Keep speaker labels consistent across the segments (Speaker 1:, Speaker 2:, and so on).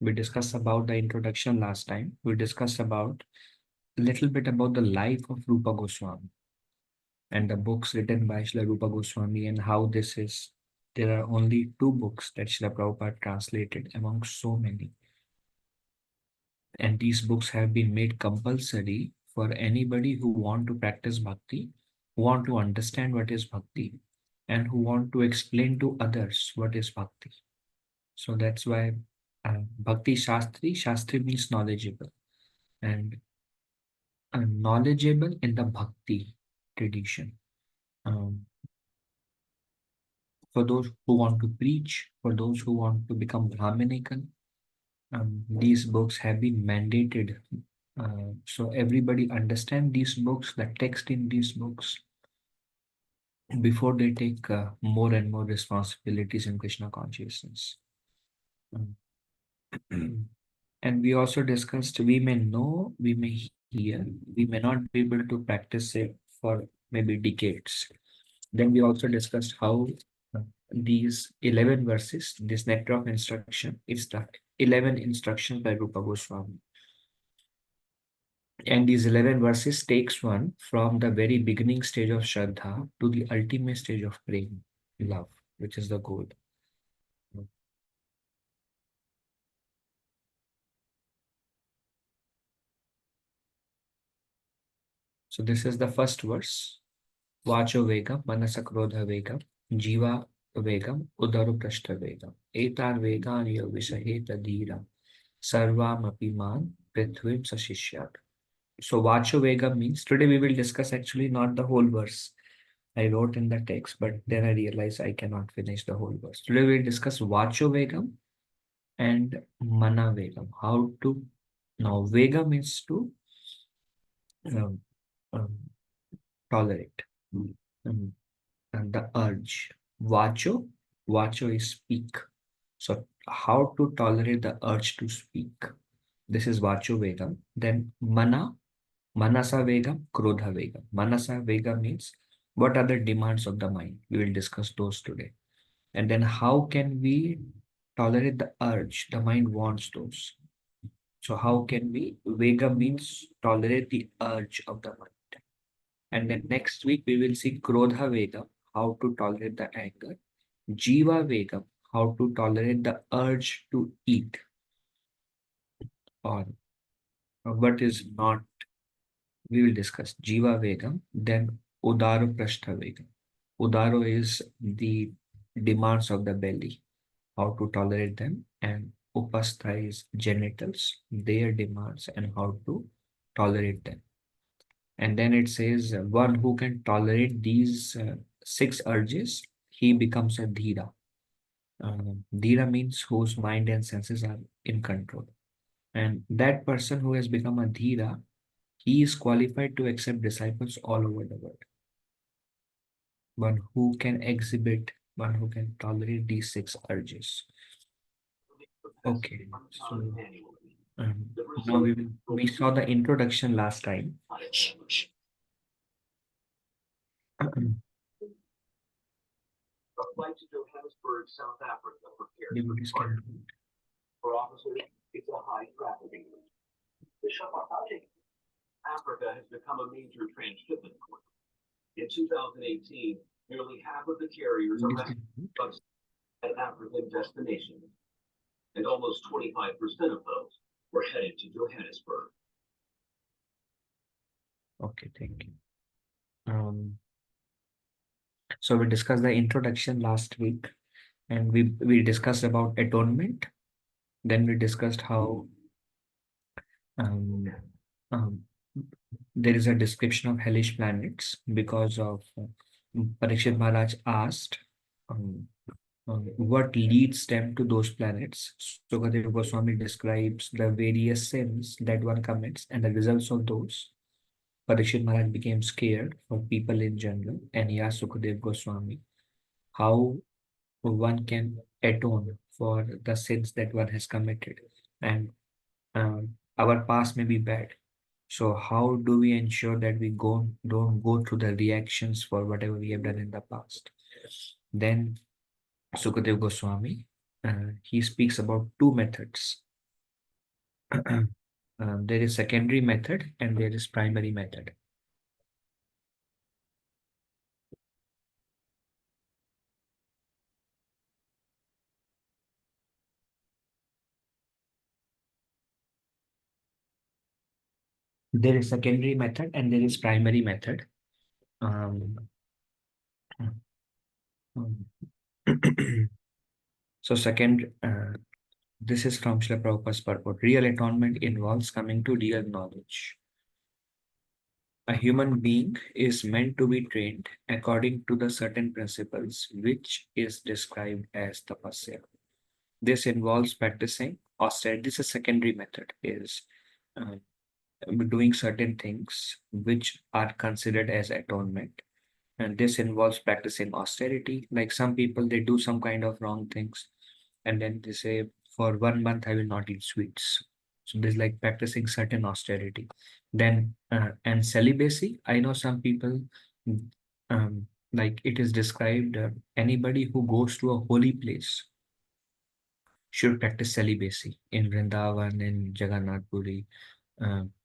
Speaker 1: We discussed about the introduction last time. We discussed about a little bit about the life of Rupa Goswami and the books written by Srila Rupa Goswami and how this is. There are only two books that Srila Prabhupada translated among so many. And these books have been made compulsory for anybody who want to practice bhakti, who want to understand what is bhakti, and who want to explain to others what is bhakti. So that's why Bhakti Shastri, Shastri means knowledgeable, and knowledgeable in the bhakti tradition. Um, for those who want to preach, for those who want to become Brahminical, these books have been mandated. So everybody understand these books, the text in these books, before they take more and more responsibilities in Krishna consciousness. Um, And we also discussed we may know, we may hear, we may not be able to practice it for maybe decades. Then we also discussed how uh, these 11 verses, this nectar of instruction, is the 11 instructions by Rupa Goswami. And these 11 verses takes one from the very beginning stage of Shraddha to the ultimate stage of prema, love, which is the goal. So this is the first verse. Vacho vegam, manasa krodha vegam, jiva vegam, udaru prashta vegam. Etar vegan yo visaheta dhira, sarvam apiman, prithvim sashishyat. So vacho vegam means, today we will discuss actually not the whole verse. I wrote in the text, but then I realized I cannot finish the whole verse. Today we will discuss vacho vegam and mana vegam. How to, now vega means to um, um, tolerate. Um, and the urge. Vacho, vacho is speak. So how to tolerate the urge to speak? This is vacho vegam. Then mana, manasa vegam, krodha vegam. Manasa vegam means what are the demands of the mind? We will discuss those today. And then how can we tolerate the urge? The mind wants those. So how can we? Vega means tolerate the urge of the mind. And then next week we will see Krodha Vegam, how to tolerate the anger. Jiva Vegam, how to tolerate the urge to eat, or what is not. We will discuss Jiva Vegam, then Udaro Prashtha Vegam. Udaro is the demands of the belly, how to tolerate them, and Upastha is genitals, their demands, and how to tolerate them. And then it says, one who can tolerate these six urges, he becomes a dhira. Dhira means whose mind and senses are in control. And that person who has become a dhira, he is qualified to accept disciples all over the world. One who can exhibit, one who can tolerate these six urges. Okay, so now we saw the introduction last time.
Speaker 2: A flight to Johannesburg, South Africa
Speaker 1: Devotees can
Speaker 2: for officers, it's a high traffic area. The Africa has become a major transshipment port. In 2018, nearly half of the carriers are at African destinations, and almost 25% of those were headed to Johannesburg.
Speaker 1: Okay, thank you. So we discussed the introduction last week, and we discussed about atonement. Then we discussed how um, um, there is a description of hellish planets because of Parikshit Maharaj asked what leads them to those planets. So Sukadeva Goswami describes the various sins that one commits and the results of those. Parikshit Maharaj became scared for people in general, and he asked Sukadeva Goswami how one can atone for the sins that one has committed. And our past may be bad. So how do we ensure that we don't go through the reactions for whatever we have done in the past? Then Sukadeva Goswami he speaks about two methods. There is secondary method and there is primary method. There is secondary method and there is primary method. Um, so this is from Srila Prabhupada's purport. Real atonement involves coming to real knowledge. A human being is meant to be trained according to the certain principles which is described as tapasya. This involves practicing austerity. This is secondary method, is uh, doing certain things which are considered as atonement. And this involves practicing austerity. Like some people, they do some kind of wrong things and then they say, for 1 month, I will not eat sweets. So there's like practicing certain austerity. Then, and celibacy, I know some people, mm, like it is described, anybody who goes to a holy place should practice celibacy in Vrindavan, in Jagannath Puri,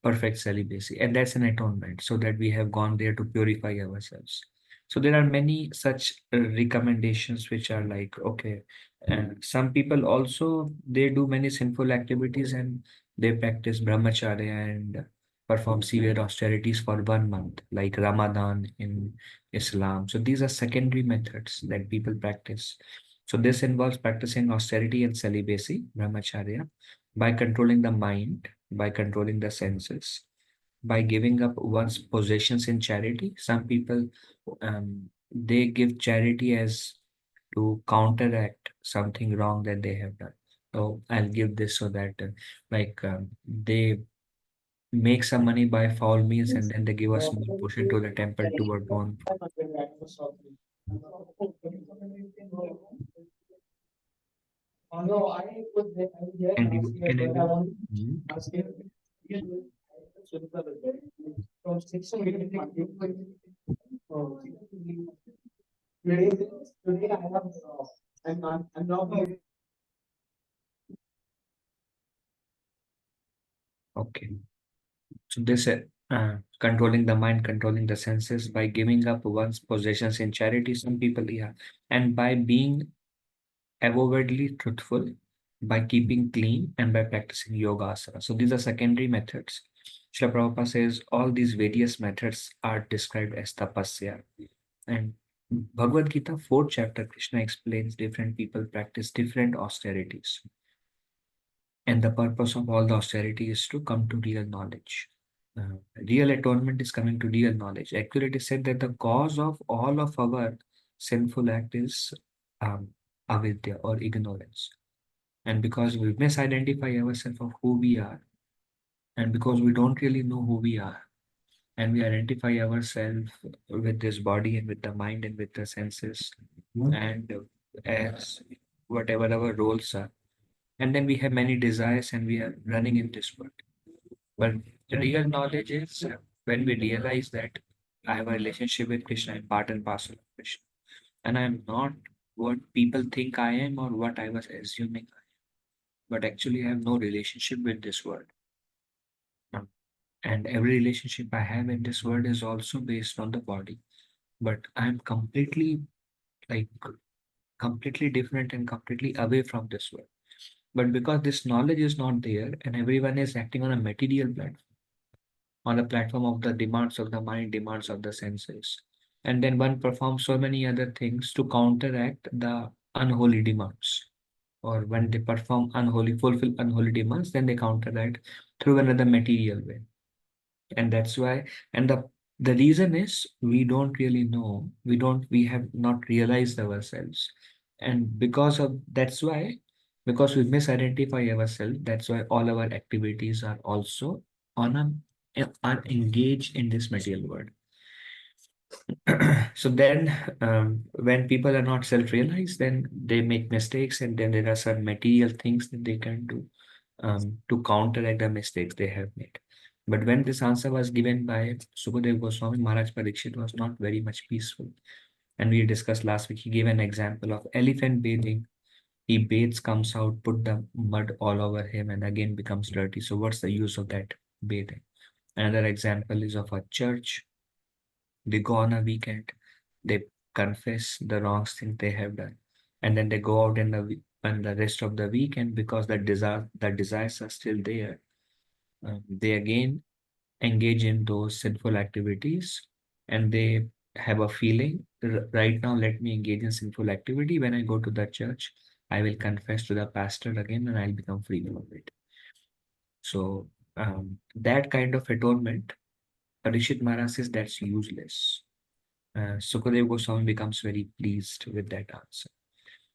Speaker 1: perfect celibacy, and that's an atonement, so that we have gone there to purify ourselves. So there are many such recommendations which are like, okay, and some people also, they do many sinful activities and they practice brahmacharya and perform severe austerities for 1 month, like Ramadan in Islam. So these are secondary methods that people practice. So this involves practicing austerity and celibacy, brahmacharya, by controlling the mind, by controlling the senses, by giving up one's possessions in charity. Some people, they give charity as to counteract something wrong that they have done. So I'll give this so that, they make some money by foul means and then they give a small portion to the temple toward one. And you and everyone. Okay. So this controlling the mind, controlling the senses by giving up one's possessions in charity. Some people, yeah, and by being avowedly truthful, by keeping clean, and by practicing yoga asana. So these are secondary methods. Srila Prabhupada says all these various methods are described as tapasya. And Bhagavad Gita, fourth chapter, Krishna explains different people practice different austerities. And the purpose of all the austerity is to come to real knowledge. Real atonement is coming to real knowledge. Actually, it is said that the cause of all of our sinful act is avidya or ignorance. And because we misidentify ourselves of who we are, and because we don't really know who we are, and we identify ourselves with this body and with the mind and with the senses, and as whatever our roles are, and then we have many desires and we are running in this world. But the real knowledge is when we realize that I have a relationship with Krishna, I'm part and parcel of Krishna, and I'm not what people think I am or what I was assuming I am, but actually I have no relationship with this world. And every relationship I have in this world is also based on the body, but I'm like completely different and completely away from this world. But because this knowledge is not there and everyone is acting on a material platform, on a platform of the demands of the mind, demands of the senses. And then one performs so many other things to counteract the unholy demands. Or when they perform unholy, fulfill unholy demands, then they counteract through another material way. And that's why, and the reason is we don't really know, we have not realized ourselves. And because of that's why, because we misidentify ourselves, that's why all our activities are also on are engaged in this material world. So then when people are not self-realized, then they make mistakes, and then there are some material things that they can do to counteract the mistakes they have made. But when this answer was given by Sukadev Goswami, Maharaj Parikshit was not very much peaceful. And we discussed last week, he gave an example of elephant bathing He bathes, comes out, put the mud all over him, and again becomes dirty. So what's the use of that bathing? Another example is of a church. They go on a weekend, they confess the wrong thing they have done, and then they go out in the rest of the weekend because the desires are still there. They again engage in those sinful activities, and they have a feeling, right now let me engage in sinful activity. When I go to the church, I will confess to the pastor again and I'll become free from it. So that kind of atonement, Parishit Maharaj says that's useless. Sukadev Goswami becomes very pleased with that answer.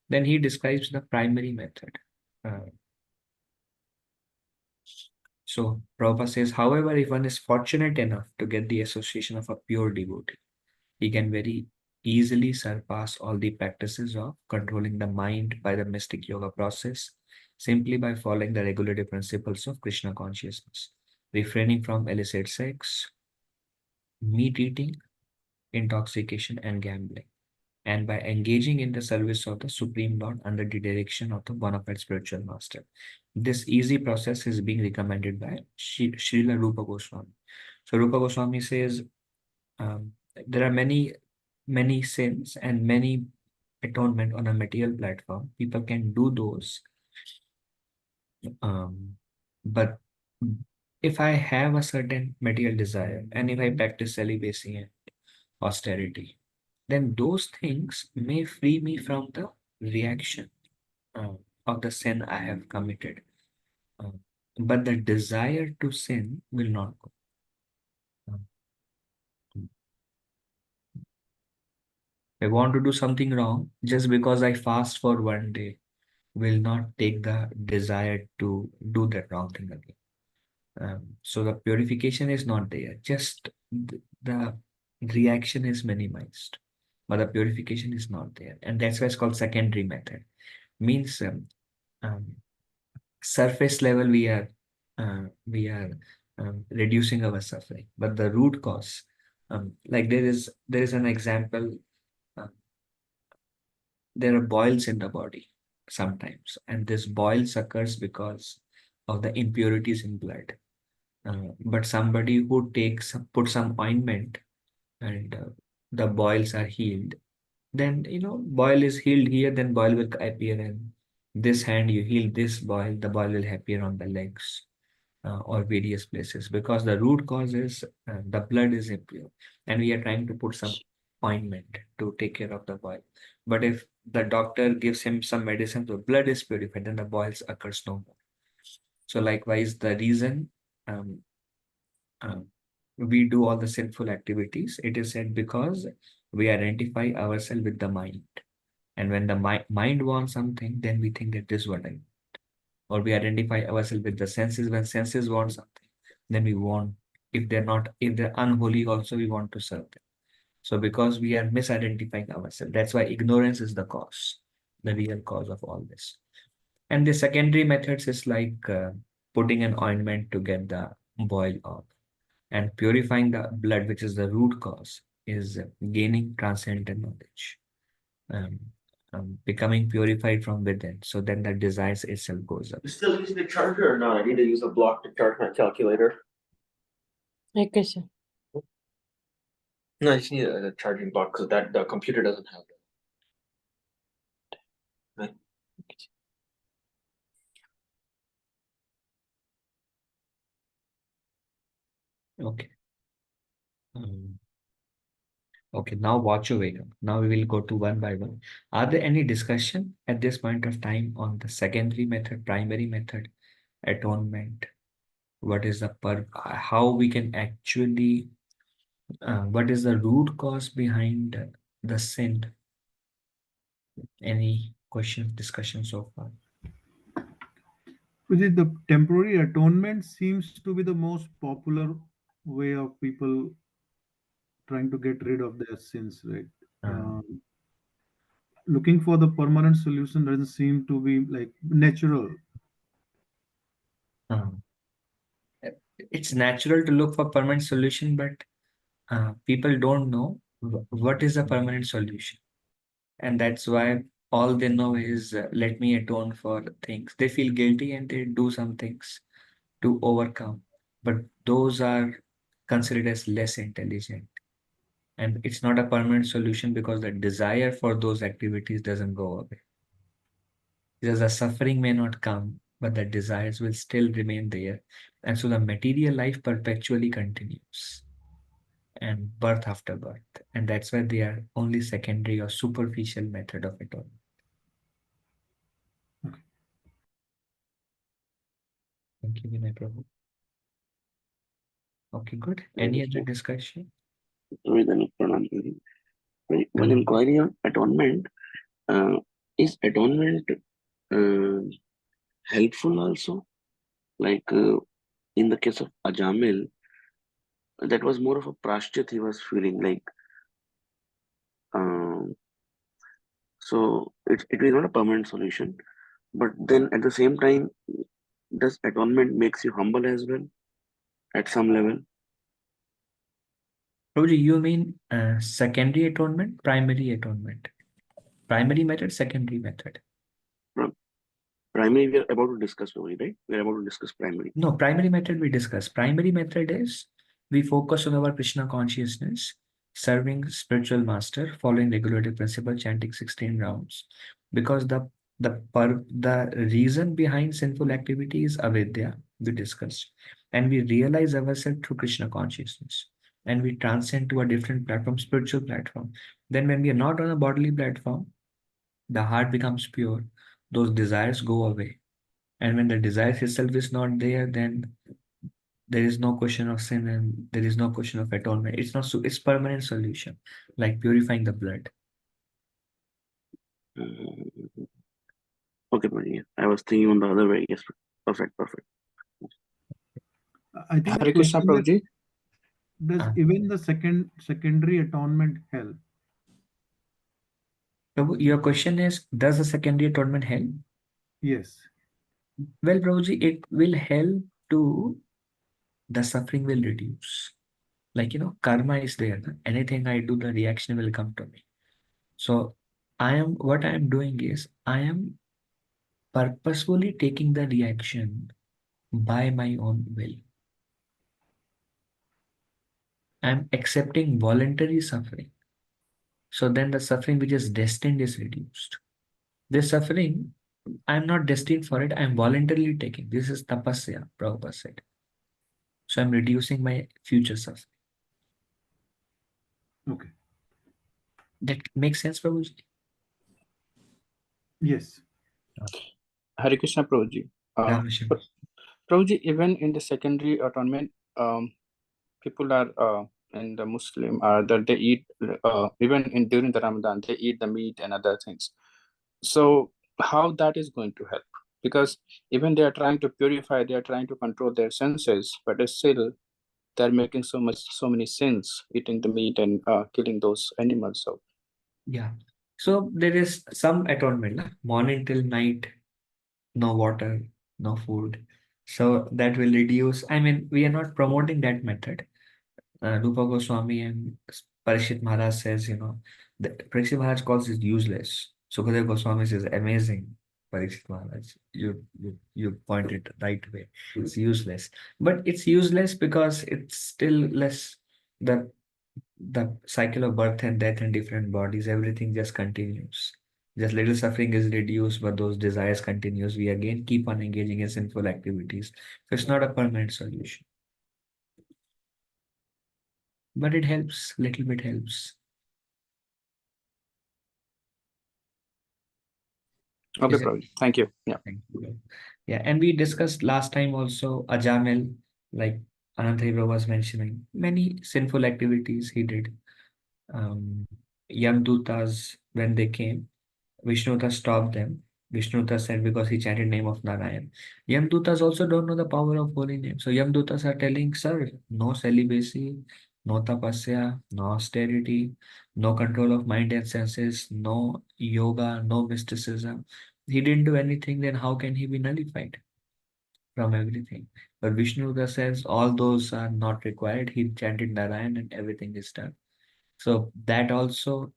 Speaker 1: Then he describes the primary method. Uh, so Prabhupada says, however, if one is fortunate enough to get the association of a pure devotee, he can very easily surpass all the practices of controlling the mind by the mystic yoga process simply by following the regulative principles of Krishna consciousness, refraining from illicit sex, meat eating, intoxication, and gambling, and by engaging in the service of the Supreme Lord under the direction of the bona fide spiritual master. This easy process is being recommended by Srila Rupa Goswami. So Rupa Goswami says there are many sins and many atonement on a material platform. People can do those, but if I have a certain material desire and if I practice celibacy and austerity, then those things may free me from the reaction uh, of the sin I have committed. Uh, but the desire to sin will not go. I want to do something wrong just because I fast for one day will not take the desire to do that wrong thing again. So the purification is not there. Just the reaction is minimized, but the purification is not there, and that's why it's called secondary method. Means um, surface level we are reducing our suffering, but the root cause, like there is an example. Uh, there are boils in the body sometimes, and this boils occurs because of the impurities in blood. But somebody who put some ointment and the boils are healed, then boil is healed here, then boil will appear in this hand. You heal this boil, the boil will appear on the legs or various places because the root cause is the blood is impure, and we are trying to put some ointment to take care of the boil. But if the doctor gives him some medicine, the blood is purified, then the boils occurs no more. So likewise, the reason um, um, we do all the sinful activities, it is said because we identify ourselves with the mind. And when the mind wants something, then we think that this is what I want. Or we identify ourselves with the senses. When senses want something, then we want, if they're unholy also, we want to serve them. So because we are misidentifying ourselves, that's why ignorance is the cause, the real cause of all this. And the secondary methods is like putting an ointment to get the boil off, and purifying the blood, which is the root cause, is gaining transcendental knowledge, um, becoming purified from within. So then the desires itself goes up.
Speaker 2: You still using the charger or not? I need to use a block to charge my calculator.
Speaker 3: Okay, sir.
Speaker 2: No, I just need a charging block because the computer doesn't have that. Right.
Speaker 1: Okay. Okay, now watch your wake up. Now we will go to one by one. Are there any discussion at this point of time on the secondary method, primary method, atonement? What is how we can actually, what is the root cause behind the sin? Any questions, discussion so far?
Speaker 4: Which is the temporary atonement seems to be the most popular way of people trying to get rid of their sins, right?
Speaker 1: Uh,
Speaker 4: Looking for the permanent solution doesn't seem to be like natural.
Speaker 1: uh, it's natural to look for permanent solution, but people don't know what is the permanent solution, and that's why all they know is let me atone for things. They feel guilty and they do some things to overcome. But those are considered as less intelligent. And it's not a permanent solution because the desire for those activities doesn't go away. Because the suffering may not come, but the desires will still remain there. And so the material life perpetually continues and birth after birth. And that's why they are only secondary or superficial method of atonement.
Speaker 4: Okay.
Speaker 1: Thank you, Vinay Prabhu. Okay, good.
Speaker 5: Thank
Speaker 1: Any
Speaker 5: you,
Speaker 1: other
Speaker 5: sir.
Speaker 1: discussion?
Speaker 5: Pranam, one
Speaker 1: Um,
Speaker 5: inquiry on atonement. Is atonement uh, helpful also? Like in the case of Ajamil, that was more of a prashchit he was feeling like. Um, so it is not a permanent solution. But then at the same time, does atonement makes you humble as well at some level?
Speaker 1: Prabhuji, you mean secondary atonement, primary atonement? Primary method, secondary method.
Speaker 5: Primary, we are about to discuss only, right? We are about to discuss primary.
Speaker 1: No, primary method we discuss. Primary method is we focus on our Krishna consciousness, serving spiritual master, following regulative principle, chanting 16 rounds. Because the reason behind sinful activity is avidya, we discussed. And we realize ourselves through Krishna consciousness. And we transcend to a different platform, spiritual platform. Then when we are not on a bodily platform, the heart becomes pure. Those desires go away. And when the desire itself is not there, then there is no question of sin and there is no question of atonement. It's not so it's permanent solution, like purifying the blood.
Speaker 5: Uh, okay, but yeah, I was thinking on the other way. Yes, perfect, perfect.
Speaker 4: I think the
Speaker 6: Hare Krishna
Speaker 4: question is,
Speaker 6: Prabhuji.
Speaker 4: does
Speaker 1: Uh,
Speaker 4: even the secondary atonement help?
Speaker 1: Prabhu, your question is, does the secondary atonement help?
Speaker 4: Yes.
Speaker 1: Well, Prabhuji, it will help to the suffering will reduce. Like karma is there. Anything I do, the reaction will come to me. So what I am doing is I am purposefully taking the reaction by my own will. I'm accepting voluntary suffering. So then the suffering which is destined is reduced. This suffering, I'm not destined for it. I'm voluntarily taking. This is tapasya, Prabhupada said. So I'm reducing my future suffering.
Speaker 4: Okay.
Speaker 1: That makes sense, Prabhuji?
Speaker 4: Yes.
Speaker 6: Hare Krishna Prabhuji.
Speaker 1: Ramasham.
Speaker 6: Prabhuji, even in the secondary atonement, people are in the Muslim that they eat even in during the Ramadan they eat the meat and other things. So how that is going to help? Because even they are trying to purify, they are trying to control their senses, but still they're making so many sins, eating the meat and killing those animals. So
Speaker 1: Yeah. So there is some atonement, morning till night, no water, no food. So that will reduce. I mean, we are not promoting that method. Rupa Goswami and Parishit Maharaj says, the Parishit Maharaj calls it useless. Sukadeva Goswami says, amazing, Parishit Maharaj. You pointed right way. It's useless. But it's useless because it's still less the cycle of birth and death in different bodies, everything just continues. Just little suffering is reduced, but those desires continues. We again keep on engaging in sinful activities. So it's not a permanent solution. But it helps, little bit helps.
Speaker 6: okay,
Speaker 1: Is it?
Speaker 6: Prabhuji, thank you. Yeah.
Speaker 1: Thank you. Yeah, and we discussed last time also Ajamil, like Anantha was mentioning, many sinful activities he did. Um, Yamdutas, when they came, Vishnuta stopped them. Vishnuta said because he chanted name of Narayan. Yamdutas also don't know the power of holy name. So Yamdutas are telling, sir, no celibacy, no tapasya, no austerity, no control of mind and senses, no yoga, no mysticism. He didn't do anything, then how can he be nullified from everything? But Vishnuta says all those are not required. He chanted Narayan and everything is done. So that also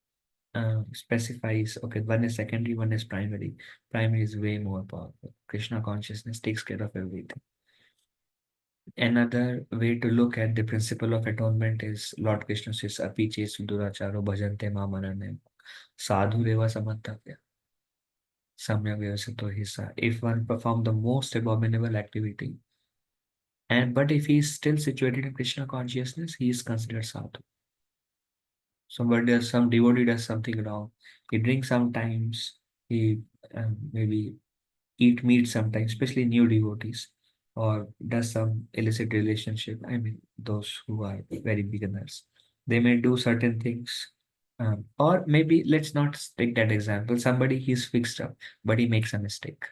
Speaker 1: specifies, okay, one is secondary, one is primary. Primary is way more powerful. Krishna consciousness takes care of everything. Another way to look at the principle of atonement is Lord Krishna says, Apiche suduracharo bhajante mamanane sadhu deva samantavya samyak vyavasito hisa. If one perform the most abominable activity, but if he is still situated in Krishna consciousness, he is considered sadhu. Some devotee does something wrong. He drinks sometimes, he maybe eat meat sometimes, especially new devotees, or does some illicit relationship. I mean, those who are very beginners, they may do certain things. Or maybe let's not take that example. Somebody he's fixed up, but he makes a mistake.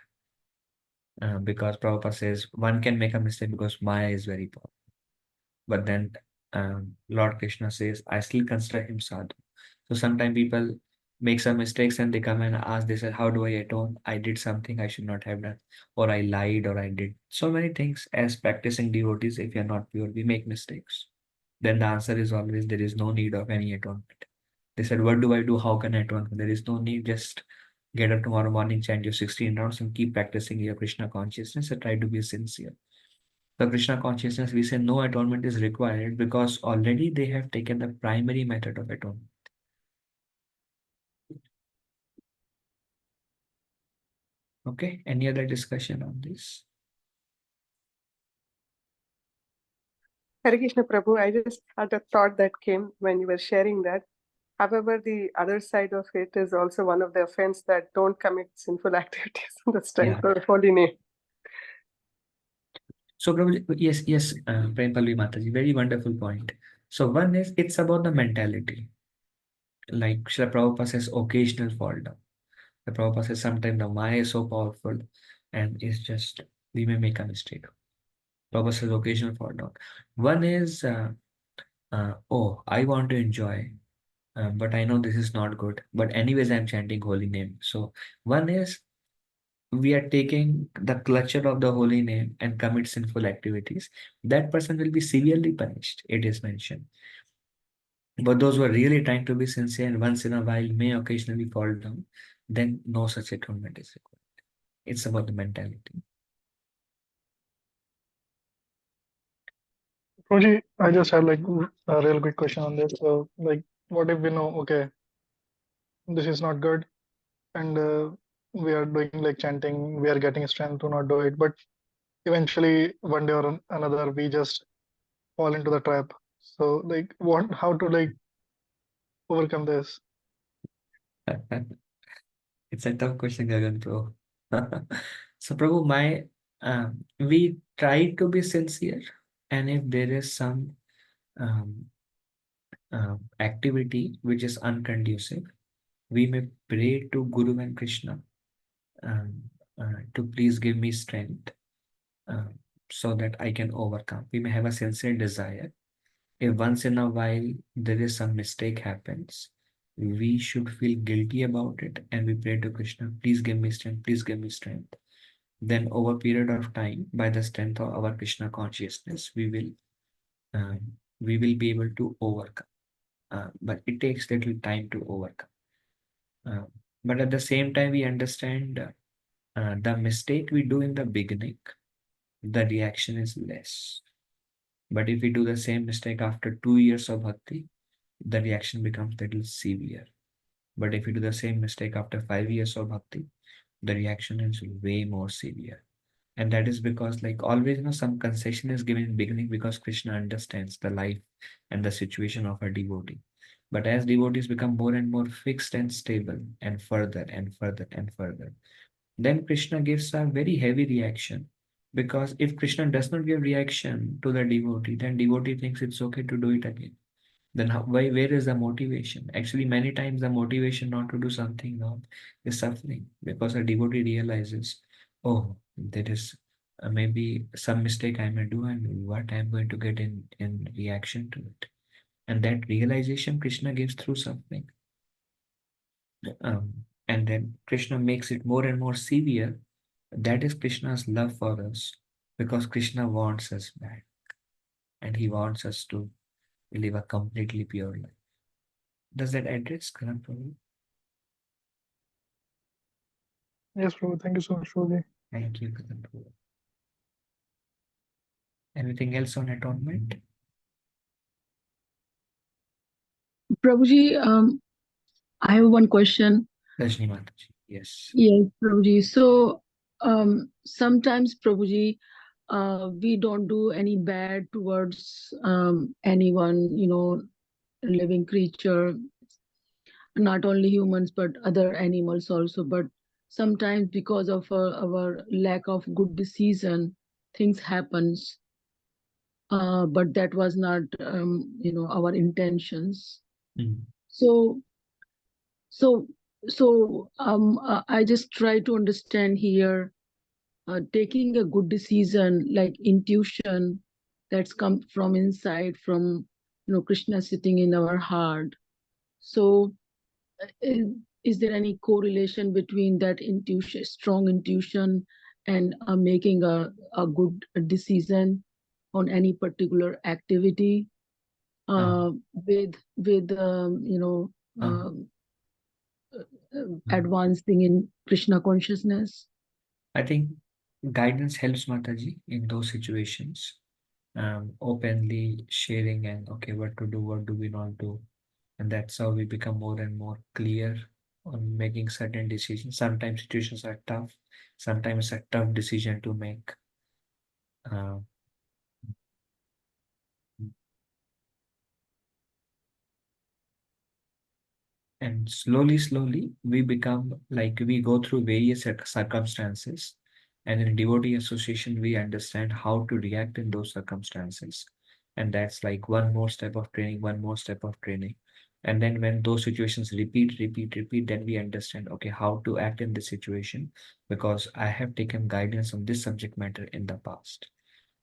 Speaker 1: Because Prabhupada says one can make a mistake because Maya is very powerful. But then Lord Krishna says, I still consider him sadhu. So sometimes people make some mistakes and they come and ask, they say, how do I atone? I did something I should not have done, or I lied, or I did so many things. As practicing devotees, if you're not pure, we make mistakes. Then the answer is always there is no need of any atonement. They said, what do I do? How can I atone? There is no need. Just get up tomorrow morning, chant your 16 rounds and keep practicing your Krishna consciousness and try to be sincere. The Krishna consciousness, we say no atonement is required because already they have taken the primary method of atonement. Okay, any other discussion on this?
Speaker 7: Hare Krishna Prabhu, I just had a thought that came when you were sharing that. However, the other side of it is also one of the offense that don't commit sinful activities in the strength of holy name.
Speaker 1: So, Prabhuji, yes, Prem Pallavi Mataji, very wonderful point. So, one is it's about the mentality. Like Srila Prabhupada says, occasional fall down. The Prabhupada says sometimes the Maya is so powerful and it's just, we may make a mistake. Prabhupada says occasional fall down. One is, oh, I want to enjoy, but I know this is not good. But anyways, I'm chanting holy name. So, one is, we are taking the clutcher of the holy name and commit sinful activities, that person will be severely punished, it is mentioned. But those who are really trying to be sincere and once in a while may occasionally fall down, then no such atonement is required. It's about the mentality.
Speaker 8: Roji, I just have like a real quick question on this. So, like, what if we know, okay, this is not good, and we are doing like chanting, we are getting strength to not do it, but eventually one day or another we just fall into the trap. So, like, what, how to like overcome this?
Speaker 1: It's a tough question, Gagan bro. So, Prabhu, we try to be sincere, and if there is some um, activity which is unconducive, we may pray to Guru and Krishna um, to please give me strength uh, so that I can overcome. We may have a sincere desire. If once in a while there is some mistake happens, we should feel guilty about it and we pray to Krishna, please give me strength, please give me strength. Then over a period of time, by the strength of our Krishna consciousness, we will be able to overcome. But it takes little time to overcome. But at the same time, we understand the mistake we do in the beginning, the reaction is less. But if we do the same mistake after 2 years of bhakti, the reaction becomes little severe. But if you do the same mistake after 5 years of bhakti, the reaction is way more severe. And that is because, like always, some concession is given in beginning because Krishna understands the life and the situation of a devotee. But as devotees become more and more fixed and stable, and further and further and further, then Krishna gives a very heavy reaction. Because if Krishna does not give reaction to the devotee, then devotee thinks it's okay to do it again. Then where is the motivation? Actually, many times the motivation not to do something wrong is suffering because a devotee realizes, oh, there is maybe some mistake I may do and what I'm going to get in reaction to it. And that realization Krishna gives through suffering. And then Krishna makes it more and more severe. That is Krishna's love for us because Krishna wants us back and he wants us to live a completely pure life. Does that address Karan Prabhu?
Speaker 8: Yes, Prabhu. Thank you so much, Prabhuji.
Speaker 1: Thank you, Karan Prabhu. Anything else on atonement?
Speaker 9: Prabhuji, I have one question.
Speaker 1: Rajni Mataji, yes.
Speaker 9: Yes, Prabhuji. So, sometimes, Prabhuji, we don't do any bad towards anyone, living creature, not only humans, but other animals also. But sometimes because of our lack of good decision, things happens. But that was not, our intentions.
Speaker 1: Mm.
Speaker 9: So, so, I just try to understand here, taking a good decision, like intuition, that's come from inside, from Krishna sitting in our heart. So, is there any correlation between that intuition, strong intuition, and making a good decision on any particular activity, with
Speaker 1: Uh,
Speaker 9: advancing in Krishna consciousness?
Speaker 1: I think guidance helps Mataji in those situations. Openly sharing and okay, what to do, what do we not do. And that's how we become more and more clear on making certain decisions. Sometimes situations are tough. Sometimes it's a tough decision to make. Uh, and slowly, we become like we go through various circumstances. And in devotee association, we understand how to react in those circumstances. And that's like one more step of training, one more step of training. And then when those situations repeat, then we understand, okay, how to act in this situation because I have taken guidance on this subject matter in the past.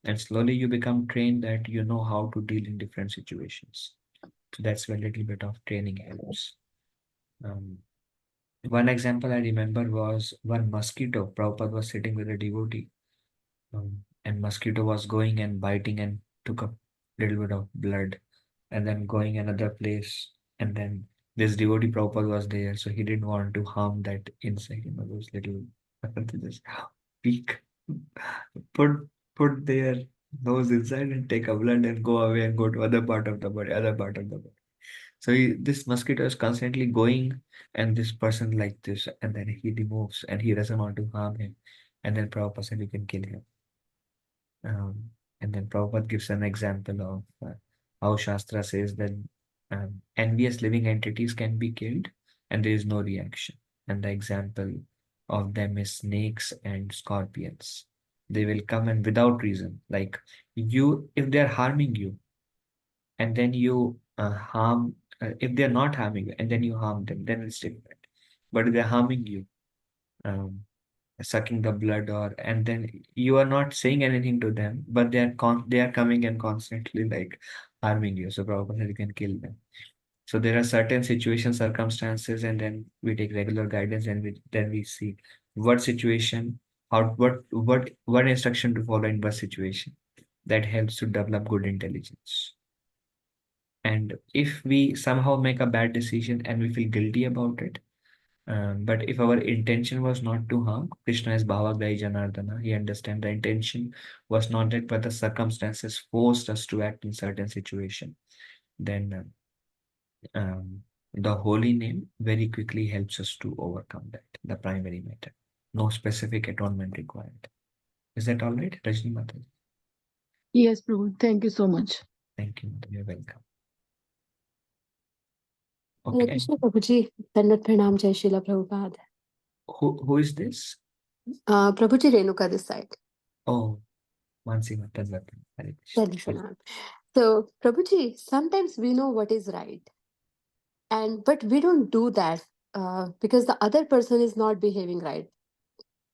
Speaker 1: And slowly you become trained that you know how to deal in different situations. So that's where a little bit of training helps. Um, One example I remember was one mosquito. Prabhupada was sitting with a devotee, and mosquito was going and biting and took a little bit of blood, and then going another place. And then this devotee Prabhupada was there, so he didn't want to harm that insect, those little just peek, put put their nose inside and take a blood and go away and go to other part of the body, other part of the body. So this mosquito is constantly going, and this person like this, and then he removes, and he doesn't want to harm him. And then Prabhupada said, you can kill him. And then Prabhupada gives an example of how Shastra says that envious living entities can be killed, and there is no reaction. And the example of them is snakes and scorpions. They will come and without reason, like you, if they are harming you, and then you harm, if they're not harming you and then you harm them, then it's different. But if they're harming you, um, sucking the blood, or and then you are not saying anything to them, but they are coming and constantly like harming you. So probably you can kill them. So there are certain situations, circumstances, and then we take regular guidance, and then we see what situation, how what instruction to follow in what situation. That helps to develop good intelligence. And if we somehow make a bad decision and we feel guilty about it, but if our intention was not to harm, Krishna is Bhavagai Janardana. He understands the intention was not that, but the circumstances forced us to act in certain situation. Then the holy name very quickly helps us to overcome that, the primary matter. No specific atonement required. Is that all right, Rajni Mataji?
Speaker 9: Yes, Prabhu. Thank you so much.
Speaker 1: Thank you. You're welcome.
Speaker 3: Hare
Speaker 1: Okay.
Speaker 3: Krishna Prabhuji, Dandat Pranam Jai Srila Prabhupada.
Speaker 1: Who is this?
Speaker 3: Prabhuji Renuka this side.
Speaker 1: Oh, Mansi Mataji. Hare Krishna.
Speaker 3: Dandat Pranam. So, Prabhuji, sometimes we know what is right, but we don't do that because the other person is not behaving right.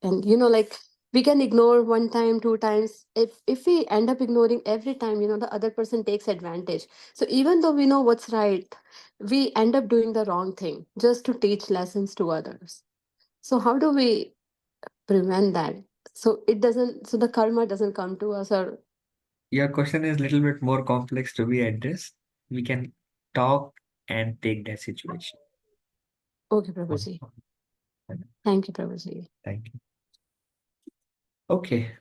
Speaker 3: And like we can ignore one time, two times. If we end up ignoring every time, the other person takes advantage. So even though we know what's right, we end up doing the wrong thing just to teach lessons to others. So how do we prevent that? So the karma doesn't come to us, or
Speaker 1: Your question is a little bit more complex to be addressed. We can talk and take that situation.
Speaker 3: okay, Prabhuji. Thank you, Prabhuji.
Speaker 1: Thank you. Okay,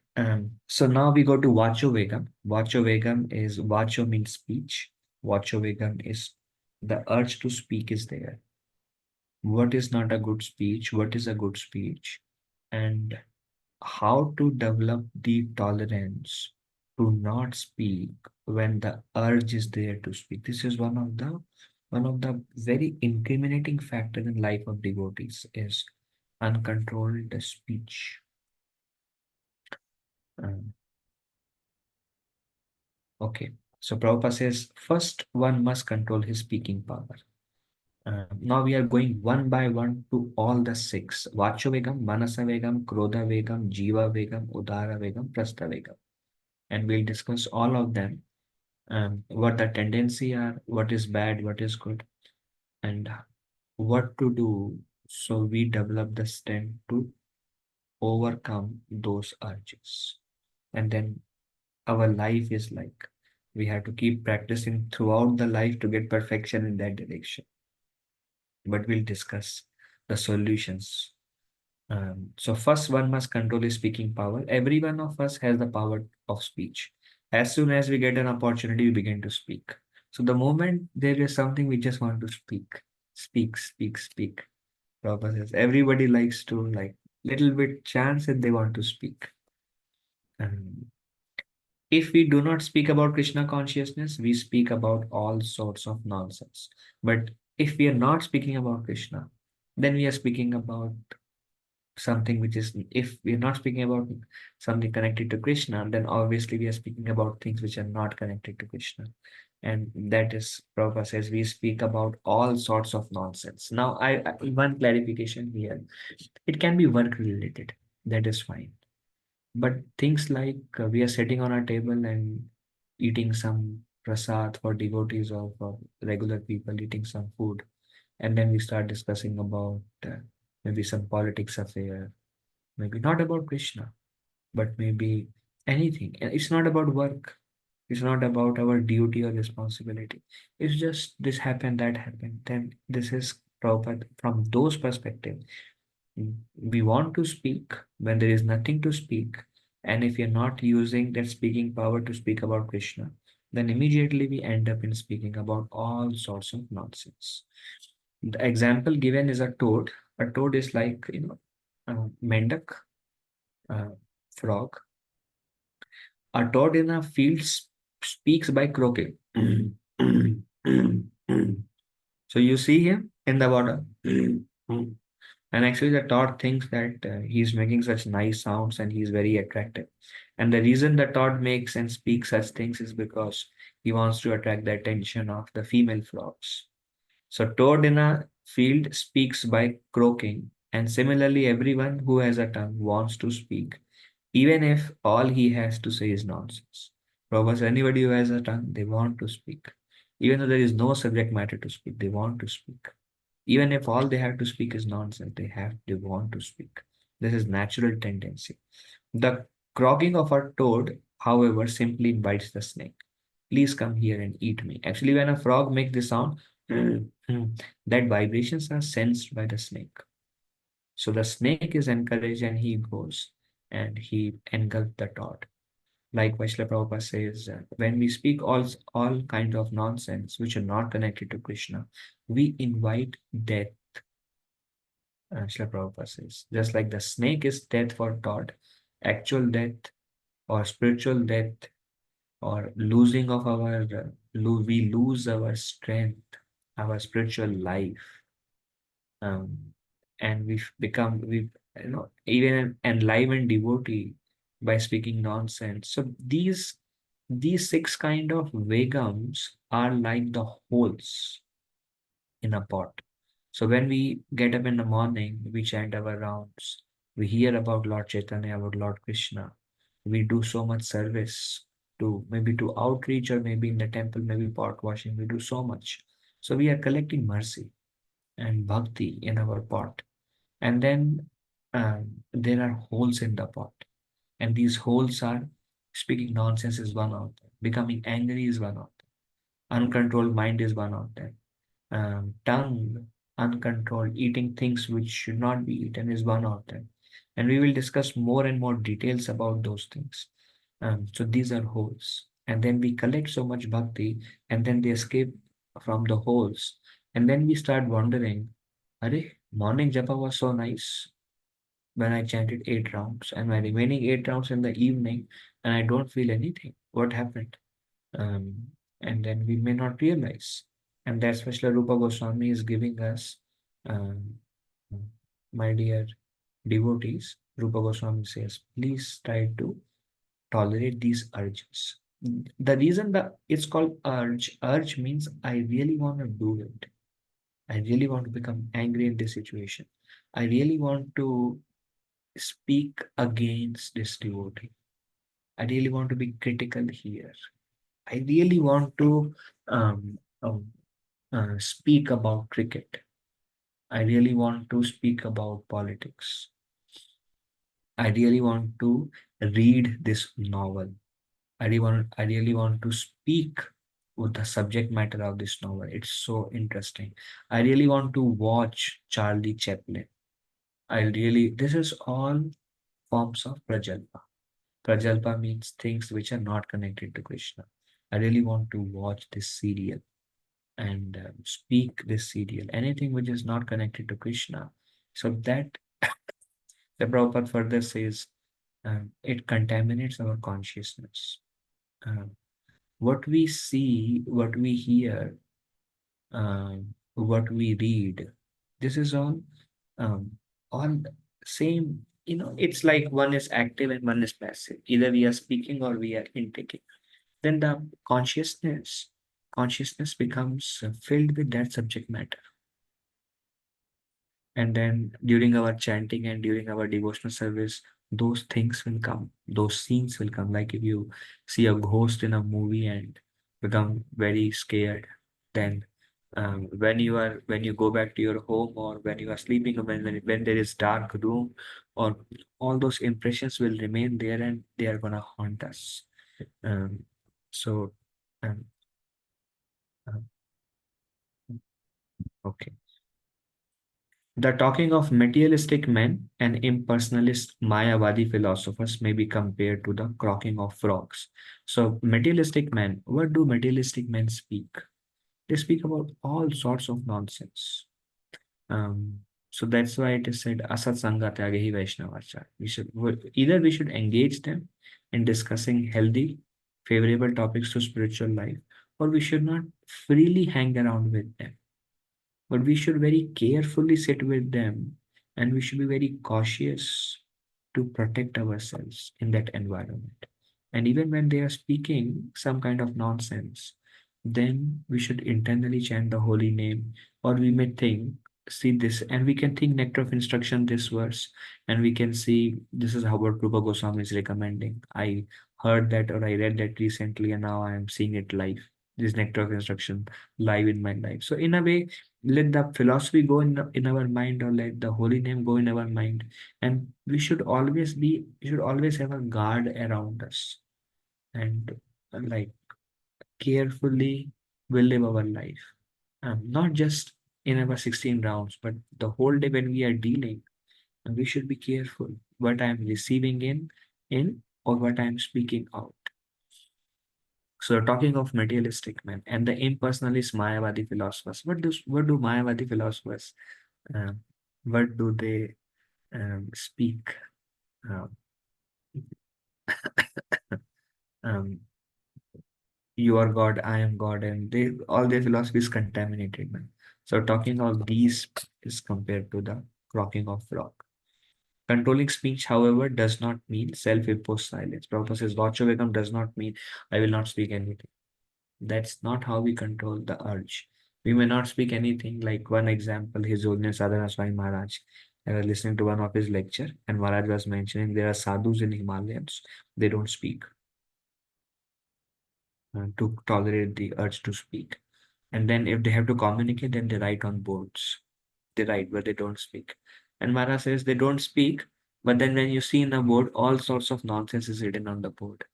Speaker 1: so now we go to Vacho Vegam. Vacho Vegam is, Vacho means speech. Vacho Vegam is the urge to speak is there. What is not a good speech? What is a good speech? And how to develop the tolerance to not speak when the urge is there to speak. This is one of the very incriminating factors in life of devotees is uncontrolled speech. Um, okay, so Prabhupada says first one must control his speaking power. Now we are going one by one to all the six: Vacho Vegam, Manasa Vegam, Krodha Vegam, Jiva Vegam, Udara Vegam, Prastha Vegam, and we'll discuss all of them. What the tendency are, what is bad, what is good, and what to do so we develop the strength to overcome those urges. And then our life is like we have to keep practicing throughout the life to get perfection in that direction. But we'll discuss the solutions. So first one must control his speaking power. Every one of us has the power of speech. As soon as we get an opportunity, we begin to speak. So the moment there is something we just want to speak, speak, speak, speak. Prabhupada says everybody likes to like little bit chance and they want to speak. And if we do not speak about Krishna consciousness, we speak about all sorts of nonsense. But if we are not speaking about Krishna, then we are speaking about something which is, if we are not speaking about something connected to Krishna, then obviously we are speaking about things which are not connected to Krishna. And that is, Prabhupada says, we speak about all sorts of nonsense. Now, one clarification here. It can be work related. That is fine. But things like we are sitting on a table and eating some prasad for devotees of regular people, eating some food, and then we start discussing about maybe some politics affair, maybe not about Krishna, but maybe anything. And it's not about work. It's not about our duty or responsibility. It's just this happened, that happened. Then this is Prabhupada from those perspective. We want to speak when there is nothing to speak. And if you're not using that speaking power to speak about Krishna, then immediately we end up in speaking about all sorts of nonsense. The example given is a toad. A toad is like, mendak, uh, frog. A toad in a field speaks by croaking. So you see him in the water. And actually, the toad thinks that he's making such nice sounds and he's very attractive. And the reason the toad makes and speaks such things is because he wants to attract the attention of the female frogs. So toad in a field speaks by croaking, and similarly, everyone who has a tongue wants to speak, even if all he has to say is nonsense. Robbers, anybody who has a tongue, they want to speak. Even though there is no subject matter to speak, they want to speak. Even if all they have to speak is nonsense, they want to speak. This is natural tendency. The croaking of a toad, however, simply invites the snake. Please come here and eat me. Actually, when a frog makes this sound, that vibrations are sensed by the snake. So the snake is encouraged and he goes and he engulfs the toad. Like Vaishnava Prabhupada says, when we speak all kinds of nonsense which are not connected to Krishna, we invite death. Srila Prabhupada says, just like the snake is death for toad, actual death or spiritual death or losing of our, we lose our strength, our spiritual life, and we even enliven devotee by speaking nonsense. So these six kind of vegams are like the holes in a pot. So when we get up in the morning, we chant our rounds, we hear about Lord Chaitanya, about Lord Krishna, we do so much service to maybe to outreach or maybe in the temple, maybe pot washing, we do so much. So we are collecting mercy and bhakti in our pot. And then there are holes in the pot. And these holes are speaking nonsense is one of them. Becoming angry is one of them. Uncontrolled mind is one of them. Tongue, uncontrolled, eating things which should not be eaten is one of them. And we will discuss more and more details about those things. So these are holes. And then we collect so much bhakti, and then they escape from the holes. And then we start wondering, Are, morning japa was so nice when I chanted 8 rounds, and my remaining 8 rounds in the evening, and I don't feel anything. What happened? Um, and then we may not realize. And that's what Srila Rupa Goswami is giving us, um, my dear devotees. Rupa Goswami says, please try to tolerate these urges. The reason that it's called urge means I really want to do it. I really want to become angry in this situation. I really want to speak against this devotee. I really want to be critical here. I really want to um, um, speak about cricket. I really want to speak about politics. I really want to read this novel. I really want to speak with the subject matter of this novel. It's so interesting. I really want to watch Charlie Chaplin. This is all forms of prajalpa. Prajalpa means things which are not connected to Krishna. I really want to watch this serial and speak this serial, anything which is not connected to Krishna. So that the Prabhupada further says it contaminates our consciousness. What we see, what we hear, what we read, this is all same. It's like one is active and one is passive. Either we are speaking or we are intaking. Then the consciousness becomes filled with that subject matter. And then during our chanting and during our devotional service, those things will come, those scenes will come. Like if you see a ghost in a movie and become very scared, then when you go back to your home, or when you are sleeping, or when there is dark room, or all those impressions will remain there and they are gonna haunt us. Um, so um, um, okay. The talking of materialistic men and impersonalist Mayavadi philosophers may be compared to the croaking of frogs. So, materialistic men, what do materialistic men speak? They speak about all sorts of nonsense. Um, so that's why it is said Asat Sangha Tyagahi Vaishnavachar. We should engage them in discussing healthy, favorable topics to spiritual life, or we should not freely hang around with them, but we should very carefully sit with them, and we should be very cautious to protect ourselves in that environment. And even when they are speaking some kind of nonsense, then we should internally chant the holy name, or we may think, see this, and we can think nectar of instruction, this verse, and we can see this is how what Rupa Goswami is recommending. I heard that or I read that recently, and now I am seeing it live. This nectar of instruction live in my life. So in a way, let the philosophy go in our mind, or let the holy name go in our mind, and we should always have a guard around us, and like carefully will live our life, not just in our 16 rounds, but the whole day when we are dealing, and we should be careful what I am receiving in or what I am speaking out. So talking of materialistic men and the impersonalist Mayavadi philosophers, what do Mayavadi philosophers, um, what do they speak? Um, um, you are God, I am God, and all their philosophy is contaminated, man. So talking of these is compared to the croaking of frog. Controlling speech, however, does not mean self-imposed silence. Prabhupada says, Vachovekam does not mean I will not speak anything. That's not how we control the urge. We may not speak anything. Like one example, His Holiness Sadhana Swami Maharaj. I was listening to one of his lecture, and Maharaj was mentioning there are sadhus in Himalayas. They don't speak to tolerate the urge to speak. And then if they have to communicate, then they write on boards. They write, but they don't speak. And Maharaj says they don't speak, but then when you see in the board, all sorts of nonsense is written on the board.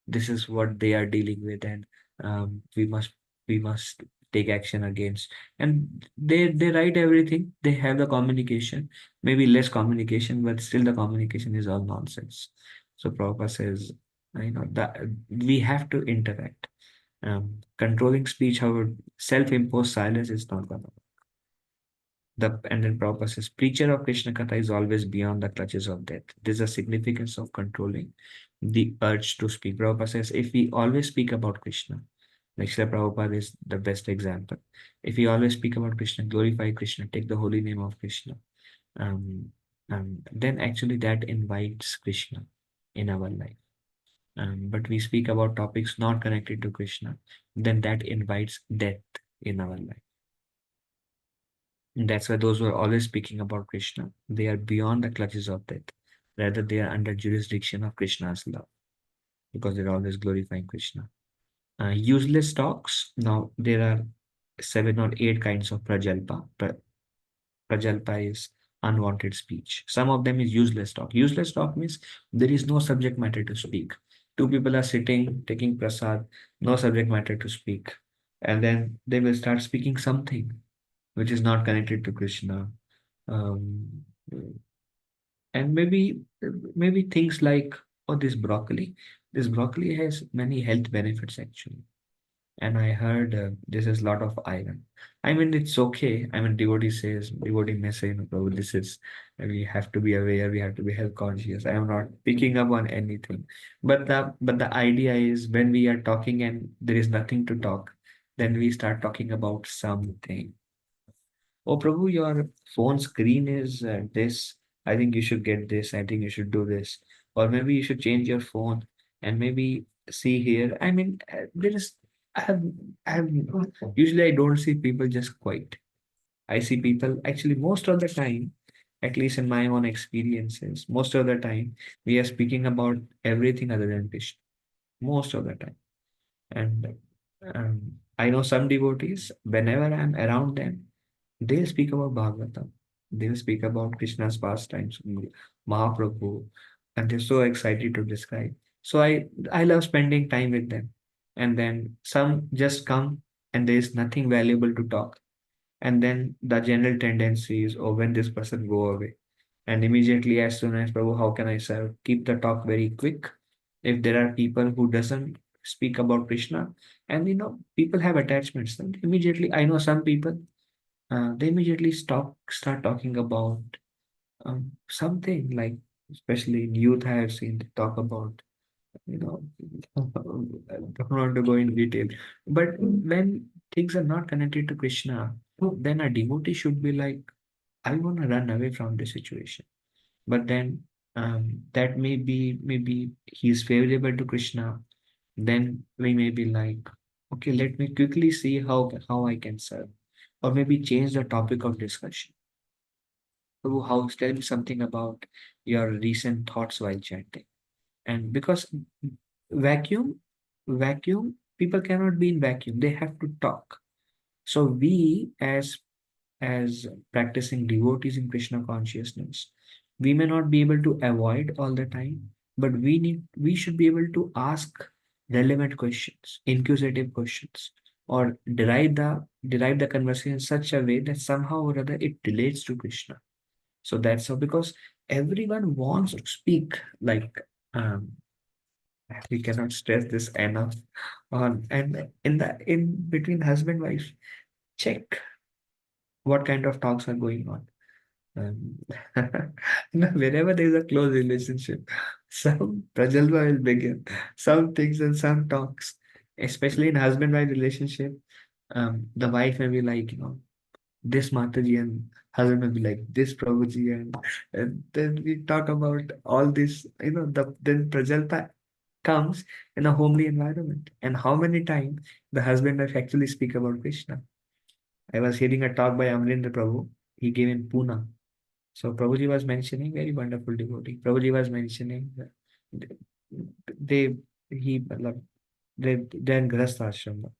Speaker 1: This is what they are dealing with, and we must take action against. And they write everything. They have the communication, maybe less communication, but still the communication is all nonsense. So Prabhupada says, that we have to interact. Controlling speech, however, self-imposed silence is not gonna. And then Prabhupada says, preacher of Krishna Katha is always beyond the clutches of death. This is the significance of controlling the urge to speak. Prabhupada says, if we always speak about Krishna, like Srila Prabhupada is the best example. If we always speak about Krishna, glorify Krishna, take the holy name of Krishna, then actually that invites Krishna in our life. But we speak about topics not connected to Krishna, then that invites death in our life. And that's why those who are always speaking about Krishna, they are beyond the clutches of death. Rather, they are under jurisdiction of Krishna's love because they're always glorifying Krishna. Useless talks. Now, there are 7 or 8 kinds of prajalpa. Prajalpa is unwanted speech. Some of them is useless talk. Useless talk means there is no subject matter to speak. 2 people are sitting, taking prasad, no subject matter to speak. And then they will start speaking something which is not connected to Krishna. Um, and maybe things like, oh, this broccoli has many health benefits actually. And I heard this is a lot of iron. I mean, it's okay. I mean, devotee may say, no, Prabhu, this is, we have to be aware, we have to be health conscious. I am not picking up on anything. But the idea is when we are talking and there is nothing to talk, then we start talking about something. Oh, Prabhu, your phone screen is this. I think you should get this. I think you should do this. Or maybe you should change your phone and maybe see here. I mean, there is, I have, usually I don't see people just quiet. I see people actually most of the time, at least in my own experiences, most of the time, we are speaking about everything other than Krishna. Most of the time. And I know some devotees, whenever I'm around them, they'll speak about Bhagavatam. They'll speak about Krishna's pastimes, Mahaprabhu, and they're so excited to describe. So I love spending time with them. And then some just come and there is nothing valuable to talk. And then the general tendency is, oh, when this person go away. And immediately as soon as Prabhu, how can I serve? Keep the talk very quick. If there are people who doesn't speak about Krishna, and people have attachments, then immediately I know some people they immediately start talking about something like, especially in youth, I have seen they talk about, you know, I don't want to go in detail, but when things are not connected to Krishna, then a devotee should be like, I want to run away from this situation. But then that maybe he's favorable to Krishna, then we may be like, okay, let me quickly see how I can serve, or maybe change the topic of discussion. So how tell me something about your recent thoughts while chanting. And because vacuum, people cannot be in vacuum. They have to talk. So we as practicing devotees in Krishna consciousness, we may not be able to avoid all the time, but we should be able to ask relevant questions, inquisitive questions, or derive the conversation in such a way that somehow or other it relates to Krishna. So that's how, because everyone wants to speak, like um we cannot stress this enough on, and in between husband wife, check what kind of talks are going on. um, Wherever there is a close relationship, some prajalpa will begin, some things and some talks, especially in husband wife relationship. The wife may be like, this Mataji, and husband will be like this Prabhuji, and then we talk about all this, then Prajalpa comes in a homely environment. And how many times the husband wife actually speak about Krishna. I was hearing a talk by Amrendra Prabhu, he gave in Pune. So Prabhuji was mentioning, very wonderful devotee. Prabhuji was mentioning that they he they're in Grahastha ashram.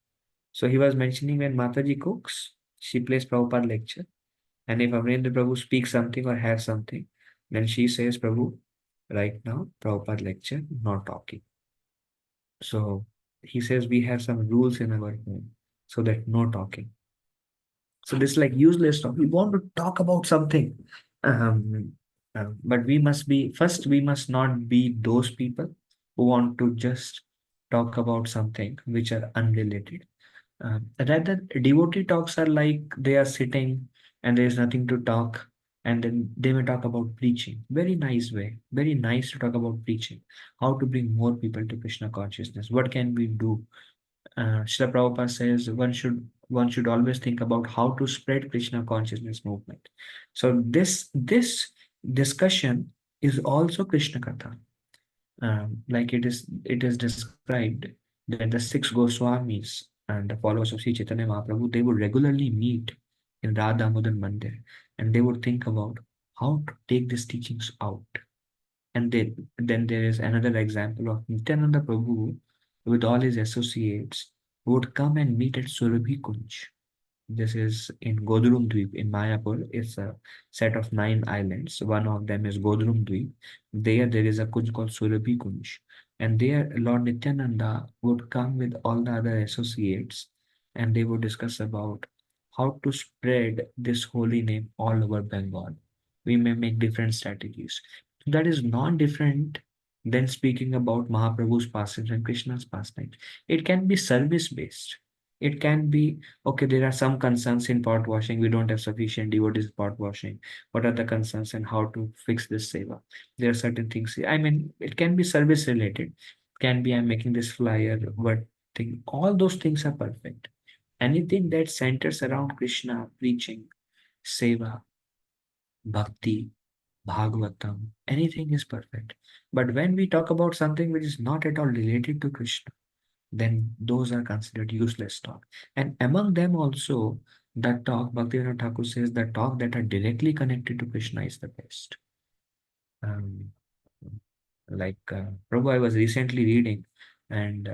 Speaker 1: So he was mentioning when Mataji cooks, she plays Prabhupada lecture. And if Amrendra Prabhu speaks something or has something, then she says, Prabhu, right now, Prabhupada lecture, not talking. So he says we have some rules in our home. so that no talking. So this is like useless talk. We want to talk about something. Um, but we must be, first, we must not be those people who want to just talk about something which are unrelated. Rather, devotee talks are like they are sitting and there is nothing to talk, and then they may talk about preaching. Very nice way, very nice to talk about preaching. How to bring more people to Krishna consciousness. What can we do? Srila Prabhupada says one should always think about how to spread Krishna consciousness movement. So this discussion is also Krishna Katha. Like it is described that the six Goswamis and the followers of Sri Chaitanya Mahaprabhu, they would regularly meet in Radha Damodar Mandir, and they would think about how to take these teachings out. And then there is another example of Nityananda Prabhu with all his associates who would come and meet at Surabhi Kunj. This is in Godrum Dweep in Mayapur. It's a set of 9 islands. One of them is Godrum Dweep. There is a kunj called Surabhi Kunj. And there, Lord Nityananda would come with all the other associates, and they would discuss about how to spread this holy name all over Bengal. We may make different strategies. That is not different than speaking about Mahaprabhu's pastimes and Krishna's pastimes. It can be service based. It can be, okay, there are some concerns in pot washing. We don't have sufficient devotees pot washing. What are the concerns and how to fix this seva? There are certain things. I mean, it can be service related. Can be I'm making this flyer, what thing. All those things are perfect. Anything that centers around Krishna, preaching, seva, bhakti, Bhagavatam, anything is perfect. But when we talk about something which is not at all related to Krishna, then those are considered useless talk. And among them also, the talk, Bhaktivinoda Thakur says, the talk that are directly connected to Krishna is the best. Um, Prabhu, I was recently reading, and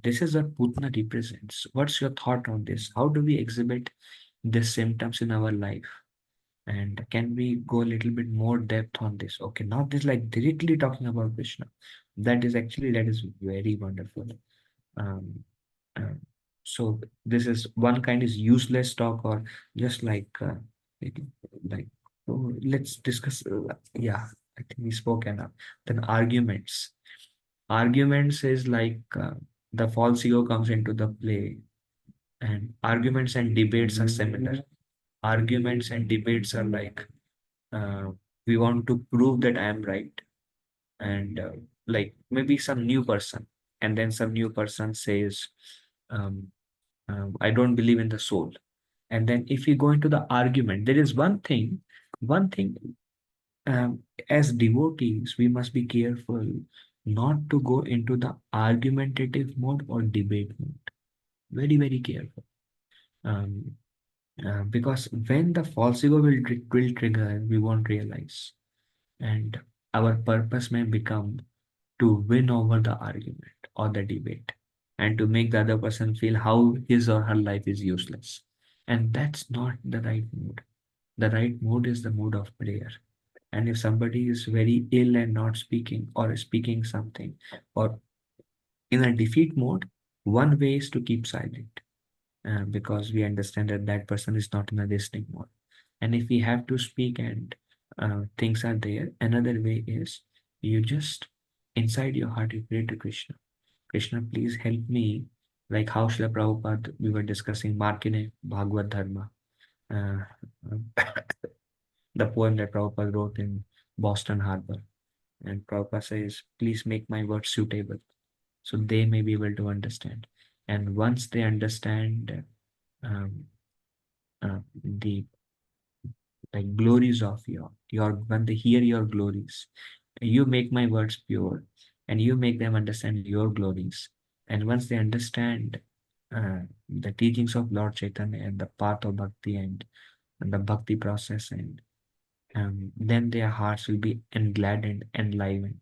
Speaker 1: this is what Putna represents. What's your thought on this? How do we exhibit these symptoms in our life? And can we go a little bit more depth on this? Okay, not this like directly talking about Krishna. That is very wonderful. Um, um, so this is one kind is useless talk, or just like, like oh, let's discuss. Yeah, I think we spoke enough. Then arguments. Arguments is the false ego comes into the play, and arguments and debates are similar. Arguments and debates are uh, we want to prove that I am right, and like maybe some new person, and then some new person says, um, I don't believe in the soul. And then if we go into the argument, there is one thing, as devotees, we must be careful not to go into the argumentative mode or debate mode. Very, very careful. Um, because when the false ego will trigger, we won't realize. And our purpose may become to win over the argument or the debate, and to make the other person feel how his or her life is useless. And that's not the right mood. The right mood is the mood of prayer. And if somebody is very ill and not speaking, or speaking something, or in a defeat mode, one way is to keep silent, because we understand that that person is not in a listening mode. And if we have to speak and things are there, another way is you just inside your heart you pray to Krishna. Krishna, please help me. Like how Srila Prabhupada, we were discussing Markine Bhagavad Dharma, uh, the poem that Prabhupada wrote in Boston Harbor. And Prabhupada says, please make my words suitable so they may be able to understand. And once they understand um, the like glories of your when they hear your glories, you make my words pure, and you make them understand your glories. And once they understand the teachings of Lord Chaitanya and the path of bhakti, and the bhakti process, and then their hearts will be engladdened, enlivened,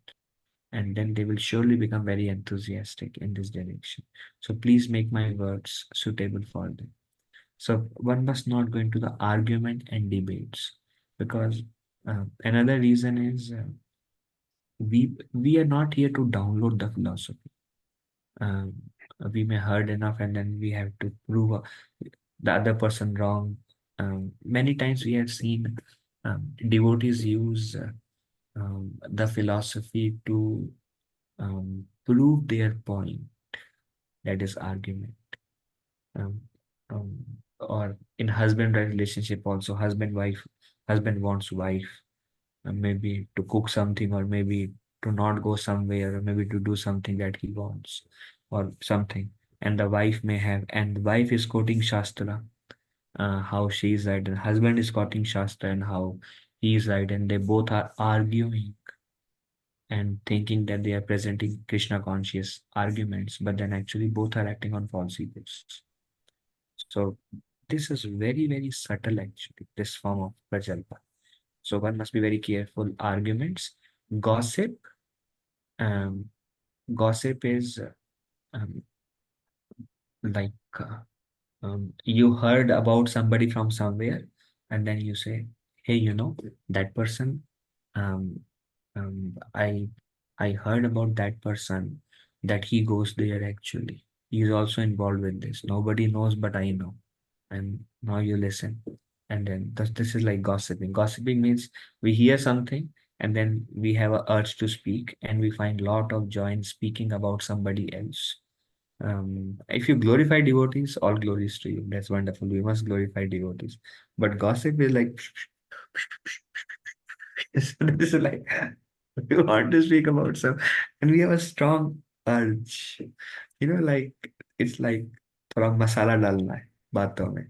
Speaker 1: and then they will surely become very enthusiastic in this direction. So please make my words suitable for them. So one must not go into the argument and debates, because another reason is we are not here to download the philosophy. Um, we may heard enough and then we have to prove the other person wrong. Many times we have seen devotees use the philosophy to prove their point, that is argument. Um, um, or in husband relationship also, husband wants wife maybe to cook something, or maybe to not go somewhere, or maybe to do something that he wants or something. And the wife may have, and the wife is quoting Shastra, how she is right, and husband is quoting Shastra and how he is right, and they both are arguing and thinking that they are presenting Krishna conscious arguments, but then actually both are acting on false egos. So this is very, very subtle actually, this form of prajalpa. So one must be very careful. Arguments, gossip. Um, gossip is um, like you heard about somebody from somewhere, and then you say, "Hey, that person. Um, I heard about that person, that he goes there actually. He's also involved with this. Nobody knows, but I know." And now you listen, and then this is like gossiping. Gossiping means we hear something, and then we have a urge to speak, and we find lot of joy in speaking about somebody else. If you glorify devotees, all glories to you. That's wonderful. We must glorify devotees. But gossip is like, so this is like, we want to speak about some, and we have a strong urge. Like it's like थोड़ा मसाला डालना है बातों में.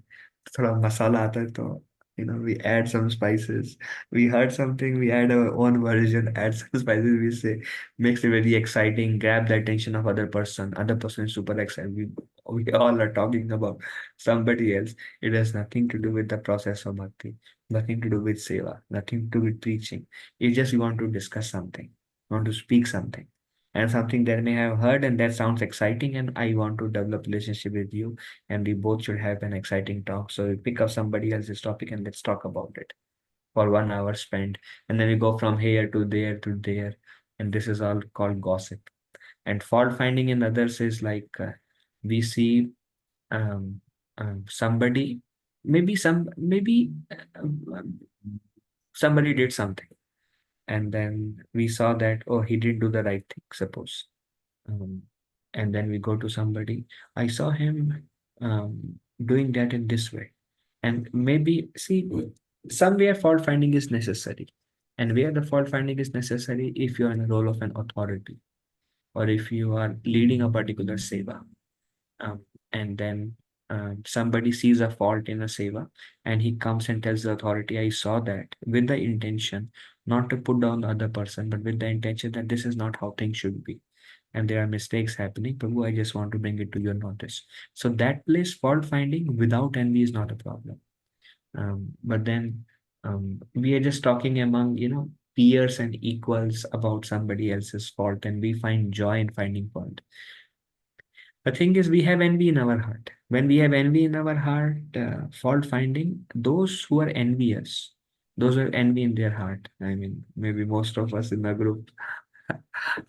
Speaker 1: थोड़ा मसाला आता है तो we add some spices. We heard something, we add our own version, add some spices, we say, makes it very exciting, grab the attention of other person is super excited. We all are talking about somebody else. It has nothing to do with the process of bhakti, nothing to do with seva, nothing to do with preaching. It's just you want to discuss something, want to speak something, and something that I may have heard and that sounds exciting, and I want to develop relationship with you, and we both should have an exciting talk. So we pick up somebody else's topic and let's talk about it for 1 hour spent, and then we go from here to there to there, and this is all called gossip. And fault finding in others is like we see um, somebody, maybe somebody did something, and then we saw that, oh, he didn't do the right thing, suppose. um, and then we go to somebody, I saw him doing that in this way. And maybe see, somewhere fault finding is necessary, and where the fault finding is necessary, if you are in a role of an authority, or if you are leading a particular seva, um, and then somebody sees a fault in a seva, and he comes and tells the authority, I saw that, with the intention not to put down the other person, but with the intention that this is not how things should be, and there are mistakes happening. Prabhu, I just want to bring it to your notice. So that place, fault finding without envy is not a problem. But then we are just talking among, peers and equals about somebody else's fault, and we find joy in finding fault. The thing is, we have envy in our heart. When we have envy in our heart, fault finding, those who are envious, those who have envy in their heart, I mean, maybe most of us in the group, at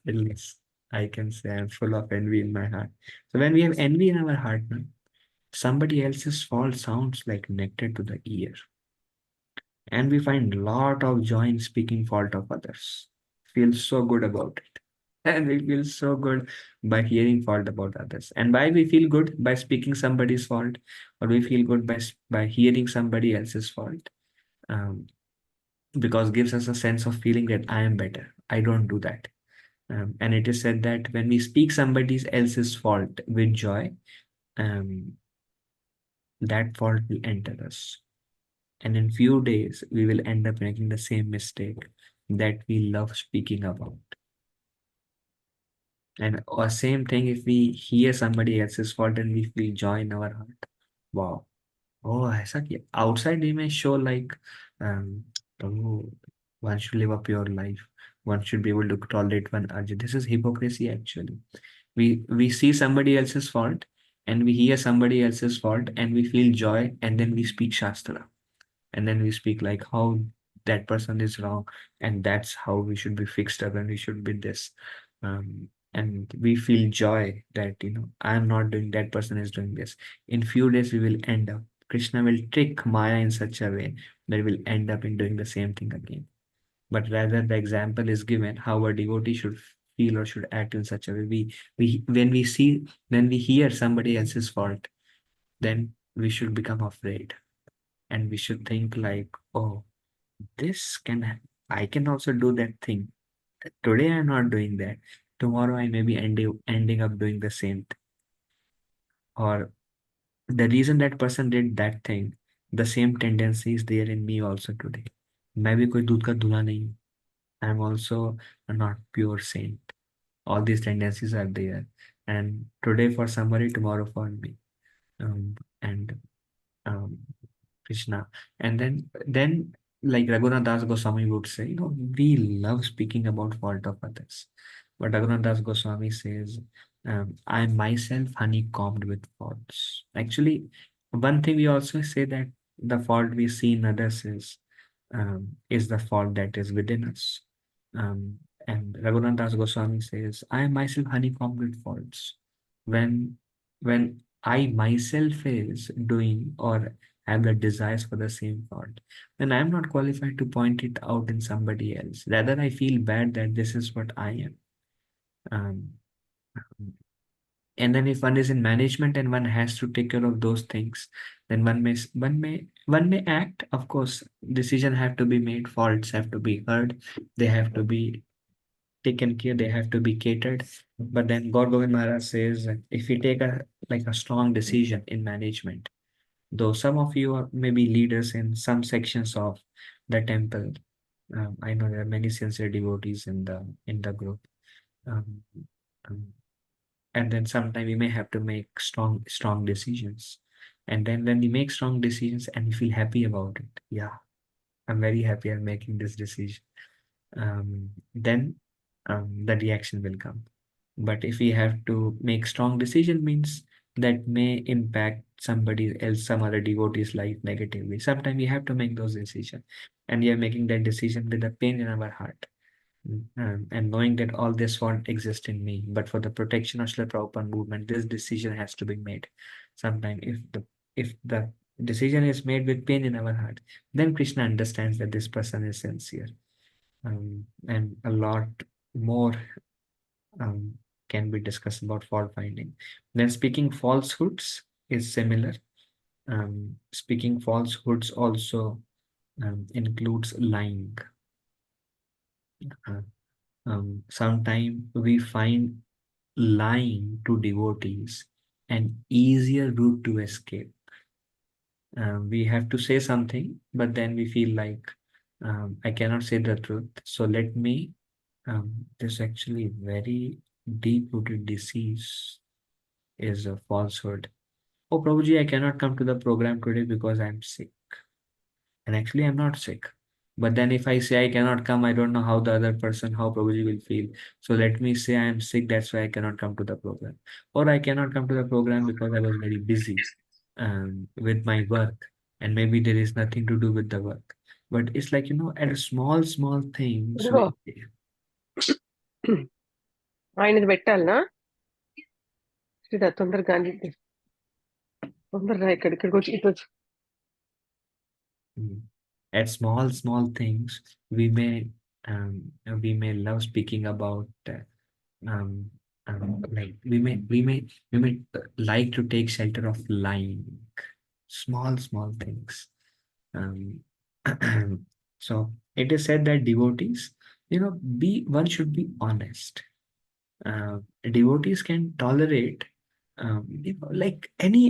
Speaker 1: least I can say I'm full of envy in my heart. So when we have envy in our heart, somebody else's fault sounds like nectar to the ear. And we find a lot of joy in speaking fault of others. Feels so good about it. And we feel so good by hearing fault about others. And why we feel good by speaking somebody's fault, or we feel good by hearing somebody else's fault? Because gives us a sense of feeling that I am better. I don't do that. And it is said that when we speak somebody else's fault with joy, that fault will enter us. And in few days, we will end up making the same mistake that we love speaking about. And or same thing, if we hear somebody else's fault and we feel joy in our heart. Wow. Oh, ऐसा किया. Outside we may show like, oh, one should live a pure life. One should be able to tolerate one urge. This is hypocrisy actually. We see somebody else's fault, and we hear somebody else's fault, and we feel joy, and then we speak Shastra. And then we speak like how that person is wrong, and that's how we should be fixed up, and we should be this. and we feel joy that, I'm not doing, that person is doing this. In few days, we will end up. Krishna will trick Maya in such a way that we'll end up in doing the same thing again. But rather, the example is given how a devotee should feel or should act in such a way. When we hear somebody else's fault, then we should become afraid, and we should think like, oh, I can also do that thing. Today I'm not doing that. Tomorrow I may be ending up doing the same thing. Or the reason that person did that thing, the same tendency is there in me also today. मैं भी कोई दूध का धुआं नहीं हूँ. I'm also not pure saint. All these tendencies are there. And today for somebody, tomorrow for me. And um, Krishna. And then like Raghunath Das Goswami would say, we love speaking about fault of others. But Raghunath Das Goswami says, I am myself honeycombed with faults. Actually, one thing we also say that the fault we see in others is the fault that is within us. Um, and Raghunath Das Goswami says, I am myself honeycombed with faults. When I myself is doing or have the desires for the same fault, then I'm not qualified to point it out in somebody else. Rather, I feel bad that this is what I am. Um, and then if one is in management and one has to take care of those things, then one may act. Of course, decision have to be made, faults have to be heard, they have to be taken care, they have to be catered. But then God Govind Maharaj says, if you take a strong decision in management, though some of you are maybe leaders in some sections of the temple, I know there are many sincere devotees in the group. Um, um, and then sometime we may have to make strong decisions. And then when we make strong decisions and we feel happy about it, yeah, I'm very happy I'm making this decision. Then the reaction will come. But if we have to make strong decision, means that may impact somebody else, some other devotee's life negatively. Sometimes we have to make those decisions, and we are making that decision with a pain in our heart. And knowing that all this won't exist in me, but for the protection of Srila Prabhupada movement, this decision has to be made. Sometimes if the decision is made with pain in our heart, then Krishna understands that this person is sincere. And a lot more um, can be discussed about fault finding. Then speaking falsehoods is similar. Speaking falsehoods also includes lying. Sometimes we find lying to devotees an easier route to escape. We have to say something, but then we feel like I cannot say the truth. So let me, this actually very deep-rooted disease is a falsehood. Oh, Prabhuji, I cannot come to the program today because I'm sick. And actually, I'm not sick. But then if I say I cannot come, I don't know how the other person, how Prabhuji will feel. So let me say I'm sick, that's why I cannot come to the program. Or I cannot come to the program because I was very busy with my work. And maybe there is nothing to do with the work. But it's like, at small things.
Speaker 7: ఇదిగో ఆయనది పెట్టాలనా శ్రీధా తొందరగా తొందరగా ఇక్కడికి వచ్చి ఇటు వచ్చి
Speaker 1: At small things, um, we may love speaking about like we may like to take shelter of lying. Small things. So it is said that devotees, one should be honest. Devotees can tolerate like any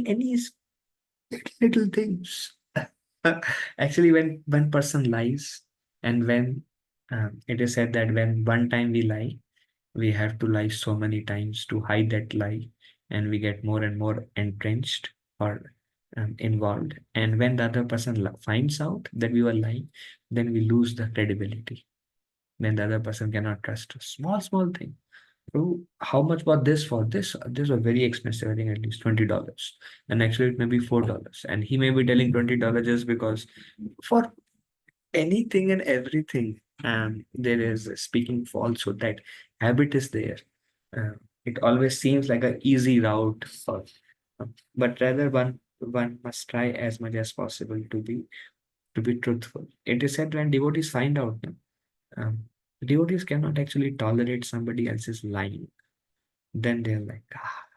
Speaker 1: little things. Actually, when one person lies, and when it is said that when one time we lie, we have to lie so many times to hide that lie, and we get more and more entrenched or involved. And when the other person finds out that we were lying, then we lose the credibility. Then the other person cannot trust us. Small thing. Oh, how much was this for? This was very expensive. I think at least $20, and actually it may be $4. And he may be telling $20 just because for anything and everything, there is speaking falsehood. That habit is there. It always seems like an easy route for, but rather one must try as much as possible to be truthful. It is said when devotees find out, um, devotees cannot actually tolerate somebody else's lying. Then they're like,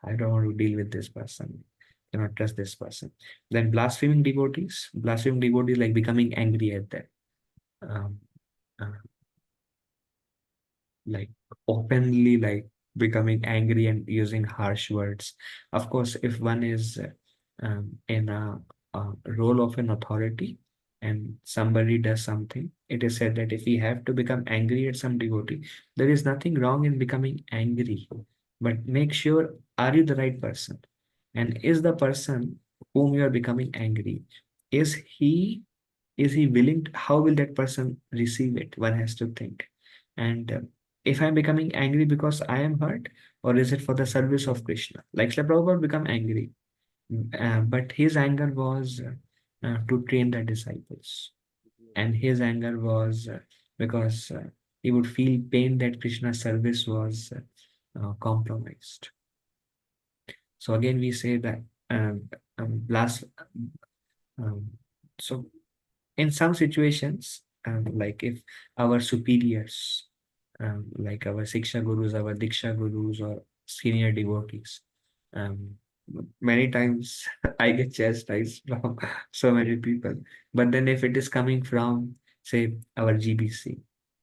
Speaker 1: I don't want to deal with this person. Cannot trust this person. Then blaspheming devotees like becoming angry at them. Um, uh, like openly like becoming angry and using harsh words. Of course, if one is in a role of an authority and somebody does something, it is said that if we have to become angry at some devotee, there is nothing wrong in becoming angry, but make sure, are you the right person? And is the person whom you are becoming angry, is he willing to, how will that person receive it? One has to think. And if I'm becoming angry because I am hurt, or is it for the service of Krishna? Like Srila Prabhupada become angry, but his anger was to train the disciples. And his anger was because he would feel pain that Krishna's service was compromised. So again, we say that last, um, so in some situations, like if our superiors, like our Siksha Gurus, our Diksha Gurus, or senior devotees, um, many times I get chastised from so many people. But then if it is coming from, say, our GBC,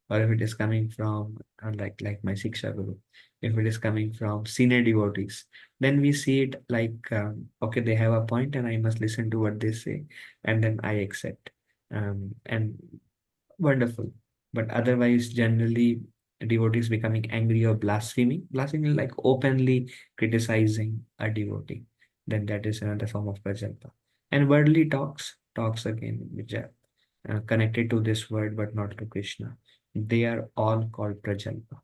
Speaker 1: or if it is coming from like my Siksha Guru, if it is coming from senior devotees, then we see it like, okay, they have a point and I must listen to what they say, and then I accept. And wonderful. But otherwise, generally, devotees becoming angry or blaspheming like openly criticizing a devotee, then that is another form of prajalpa. And worldly talks again, which are connected to this word but not to Krishna, they are all called prajalpa.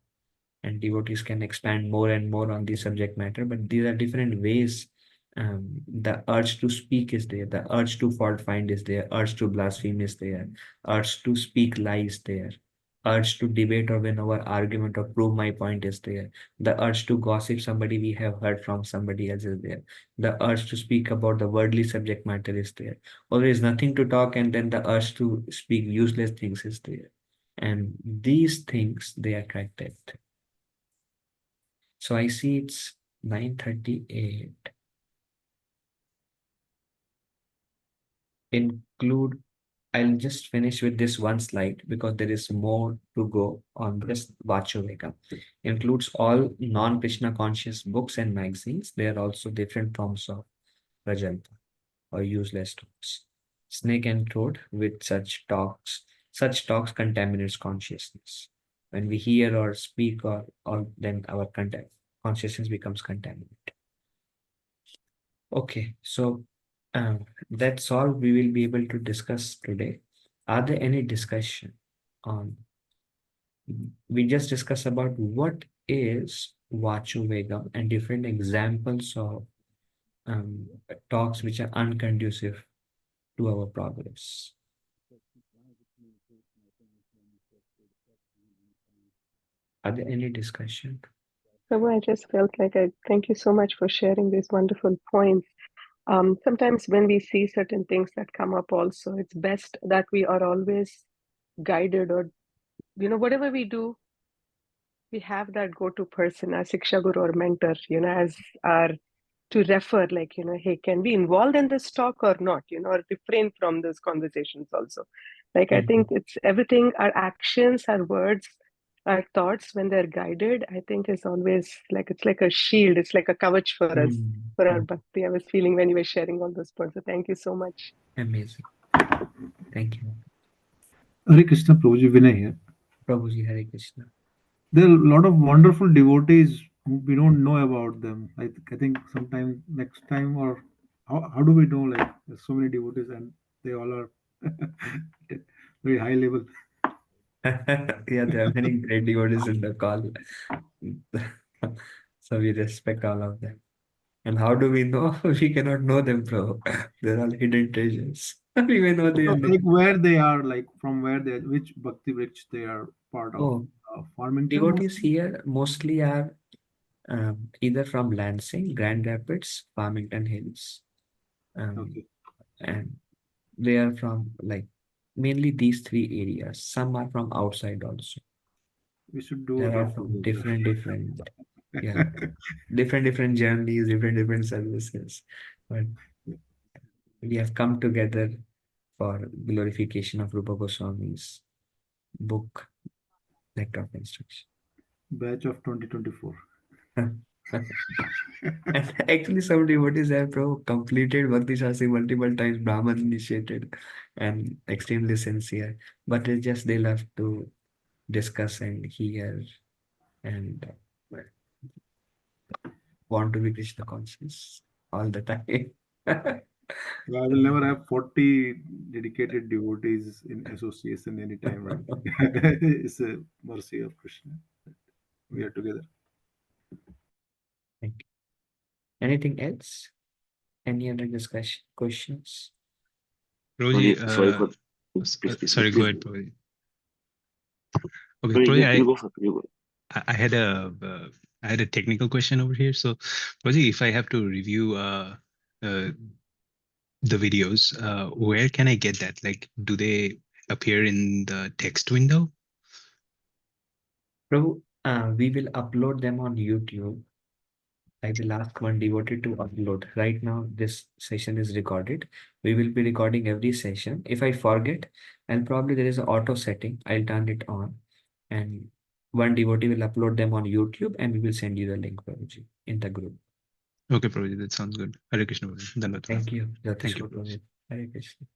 Speaker 1: And devotees can expand more and more on the subject matter, but these are different ways. The urge to speak is there, the urge to fault find is there, urge to blaspheme is there, urge to speak lies there, urge to debate or win over argument or prove my point is there, the urge to gossip somebody we have heard from somebody else is there, the urge to speak about the worldly subject matter is there, or there is nothing to talk, and then the urge to speak useless things is there. And these things they attracted. So I see it's 9:38. Include, I'll just finish with this one slide because there is more to go on this Vachoveka. Includes all non-Krishna conscious books and magazines. There are also different forms of Rajanta or useless talks. Snake and throat with such talks contaminates consciousness. When we hear or speak or then our consciousness becomes contaminated. Okay, so that's all we will be able to discuss today. Are there any discussion on? We just discussed about what is Vachu Vegam and different examples of um, talks which are unconducive to our progress. Are there any discussion?
Speaker 7: Prabhu, I just felt like I thank you so much for sharing these wonderful points. Sometimes when we see certain things that come up also, it's best that we are always guided, or, whatever we do, we have that go-to person, our Siksha Guru or mentor, as our to refer, like, hey, can we involved in this talk or not, or refrain from those conversations also. Like, I think it's everything, our actions, our words, our thoughts, when they're guided, I think is always like, it's like a shield, it's like a kavach for us, for our bhakti. I was feeling when you were sharing all those points. So thank you so much.
Speaker 1: Amazing. Thank you.
Speaker 4: Hare Krishna, Prabhuji, Vinay here.
Speaker 1: Prabhuji, Hare Krishna.
Speaker 4: There are a lot of wonderful devotees who we don't know about them. I think sometime next time, or how do we know? Like, there's so many devotees and they all are very high level.
Speaker 1: Yeah, there are many great devotees in the call. So we respect all of them. And how do we know? We cannot know them, bro. They're all hidden treasures. We may know their
Speaker 4: So, like,
Speaker 1: name.
Speaker 4: where they are, like from where they, which bhakti bridge they are part of.
Speaker 1: Oh,
Speaker 4: Farmington.
Speaker 1: devotees here mostly are either from Lansing, Grand Rapids, Farmington Hills.
Speaker 4: Okay.
Speaker 1: And they are from like mainly these three areas. Some are from outside also.
Speaker 4: We should do a
Speaker 1: There are
Speaker 4: get
Speaker 1: from
Speaker 4: together.
Speaker 1: yeah, different journeys, different services. But we have come together for glorification of Rupa Goswami's book, Nectar of Instruction.
Speaker 4: Batch of 2024.
Speaker 1: And actually, some devotees have completed Bhakti Shastri multiple times, Brahman initiated, and extremely sincere. But it's just they love to discuss and hear and want to be Krishna conscious all the time.
Speaker 4: I will never have 40 dedicated devotees in association anytime, right? It's a mercy of Krishna. We are together.
Speaker 1: Thank you. Anything else? Any other discussion questions?
Speaker 5: Prabhuji, sorry for
Speaker 10: sorry, go ahead,
Speaker 5: please.
Speaker 10: Prabhuji. Okay,
Speaker 5: Prabhuji,
Speaker 10: Prabhuji,
Speaker 5: you go first. You go.
Speaker 10: I had a technical question over here. So, Prabhuji, if I have to review the videos, where can I get that? Like, do they appear in the text window?
Speaker 1: Prabhu, we will upload them on YouTube. I will ask one devotee to upload. Right now, this session is recorded. We will be recording every session. If I forget, and probably there is an auto setting, I'll turn it on. And one devotee will upload them on YouTube and we will send you the link, Prabhuji, in the group.
Speaker 10: Okay, Prabhuji, that sounds good. Hare Krishna, Prabhuji. Dandavat.
Speaker 1: Thank you.
Speaker 10: Thank you,
Speaker 1: Prabhuji. Hare Krishna.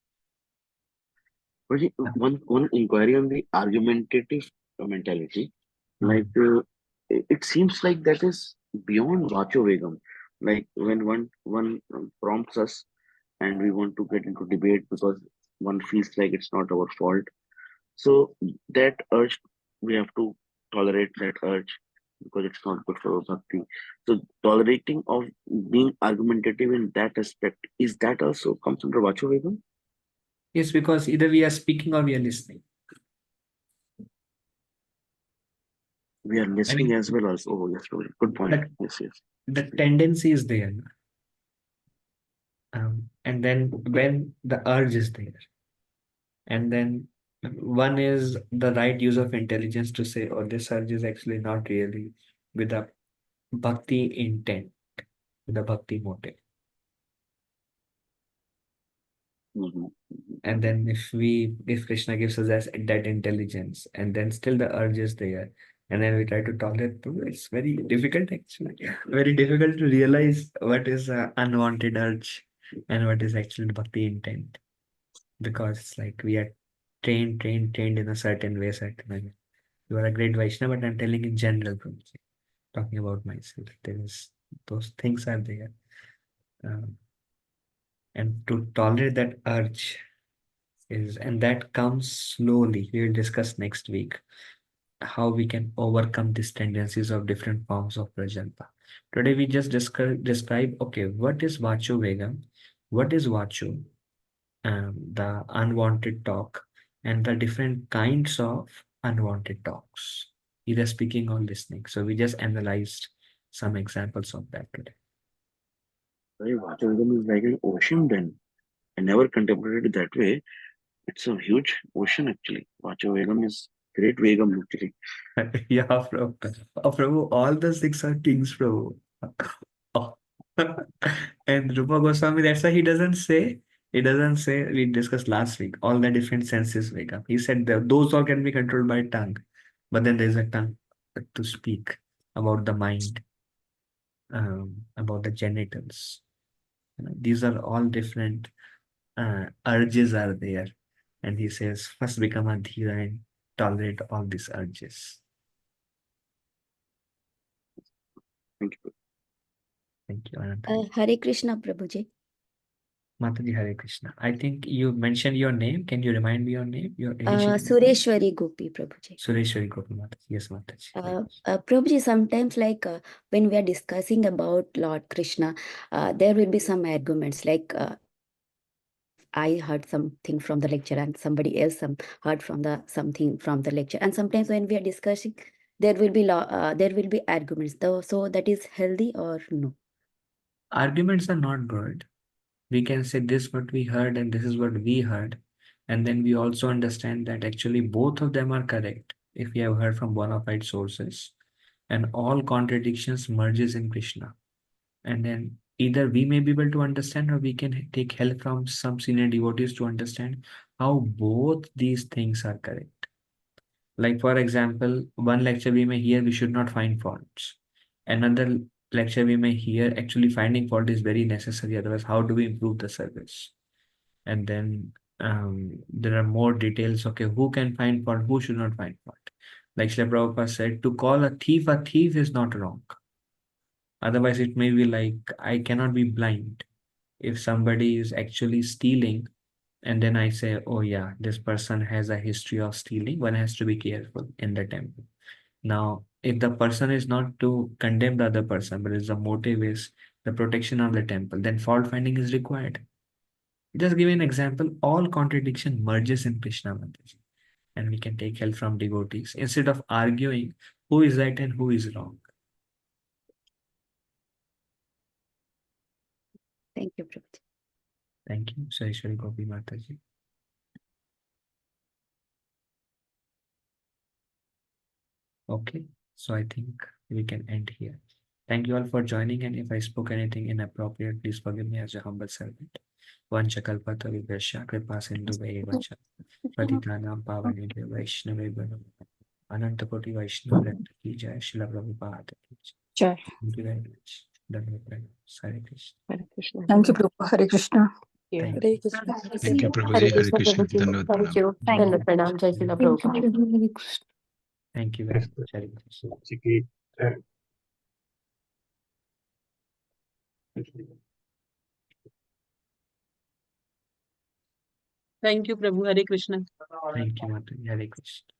Speaker 5: Prabhuji, one inquiry on the argumentative mentality. Like, it seems like that is beyond Vacho Vegam. Like when one prompts us and we want to get into debate because one feels like it's not our fault. So that urge, we have to tolerate that urge because it's not good for our bhakti. So tolerating of being argumentative in that aspect, is that also comes under Vacho Vegam?
Speaker 1: Yes, because either we are speaking or we are listening.
Speaker 5: We are listening as well also. Oh, yes, good point. Yes.
Speaker 1: The tendency is there. And then when the urge is there, and then one is the right use of intelligence to say, oh, this urge is actually not really with a bhakti intent, with a bhakti motive. And then if Krishna gives us that intelligence, and then still the urge is there, and then we try to tolerate, it's very difficult actually. Very difficult to realize what is unwanted urge and what is actually bhakti intent. Because it's like we are trained in a certain way, certain way. You are a great Vaishnava, but I'm telling in general, talking about myself. Those things are there. And to tolerate that urge and that comes slowly. We will discuss next week how we can overcome these tendencies of different forms of prajalpa. Today we just describe, okay, what is Vacho Vegam? What is Vacho? The unwanted talk and the different kinds of unwanted talks, either speaking or listening. So we just analyzed some examples of that today.
Speaker 5: Vacho Vegam is like an ocean then. I never contemplated it that way. It's a huge ocean actually. Vacho Vegam is great Vegam actually.
Speaker 1: Yeah, Prabhu, all the six are kings, Prabhu. Oh. And Rupa Goswami, that's why he doesn't say, we discussed last week, all the different senses wake up. He said that those all can be controlled by tongue, but then there's a tongue to speak about the mind, about the genitals. These are all different urges are there. And he says, first become a dhira and tolerate all these urges.
Speaker 5: Thank you.
Speaker 1: Thank you, Ananta.
Speaker 11: Hare Krishna, Prabhuji.
Speaker 1: Mataji, Hare Krishna. I think you mentioned your name. Can you remind me your name? Your initial name?
Speaker 11: Sureshwari Gopi, Prabhuji.
Speaker 1: Sureshwari Gopi Mataji. Yes, Mataji.
Speaker 11: Prabhuji, sometimes like when we are discussing about Lord Krishna, there will be some arguments like if I heard something from the lecture and somebody else heard from something from the lecture. And sometimes when we are discussing, there will be arguments. So that is healthy or no?
Speaker 1: Arguments are not good. We can say this what we heard and this is what we heard. And then we also understand that actually both of them are correct if we have heard from bona fide sources. And all contradictions merges in Krishna. And then either we may be able to understand or we can take help from some senior devotees to understand how both these things are correct. Like for example, one lecture we may hear we should not find faults. Another lecture we may hear actually finding fault is very necessary. Otherwise, how do we improve the service? And then there are more details. Okay, who can find fault? Who should not find fault? Like Srila Prabhupada said, to call a thief is not wrong. Otherwise, it may be like, I cannot be blind. If somebody is actually stealing, and then I say, oh yeah, this person has a history of stealing, one has to be careful in the temple. Now, if the person is not to condemn the other person, but the motive is the protection of the temple, then fault finding is required. Just give an example, all contradiction merges in Krishna Mandir. And we can take help from devotees instead of arguing who is right and who is wrong.
Speaker 11: Thank you, Prabhuji.
Speaker 1: Thank you, Sarishwari Gopi Mataji. Okay, so I think we can end here. Thank you all for joining, and if I spoke anything inappropriate, please forgive me as a humble servant. Vanchakalpata vibhasya kripa sindhu vacha patitanam pavanebhyo vaishnavebhyo anantakoti vaishnava vrinda ki jai Srila Prabhupada ki jai.
Speaker 12: Jai.
Speaker 1: Thank you very much. Dhanavad. Hare Krishna.
Speaker 7: Hare Krishna.
Speaker 12: Thank you, Prabhu. Hare Krishna.
Speaker 7: Yeah.
Speaker 1: Thank
Speaker 3: Hare
Speaker 1: you.
Speaker 3: Krishna.
Speaker 10: Thank you,
Speaker 3: Hare
Speaker 10: Prabhuji. Hare
Speaker 3: Krishna,
Speaker 10: Krishna.
Speaker 3: Prabhuji.
Speaker 10: Dhanavad
Speaker 3: Thank
Speaker 10: pranam.
Speaker 3: you.
Speaker 1: Thank
Speaker 3: Dhanavad
Speaker 1: you.
Speaker 3: pranam. Jai Srila
Speaker 12: Thank you,
Speaker 3: Prabhupada.
Speaker 12: Prabhu. Hare Krishna.
Speaker 1: Thank you very much. Hare Krishna.
Speaker 12: Thank you, Prabhu. Hare Krishna.
Speaker 1: Thank you, Mataji. Hare Krishna.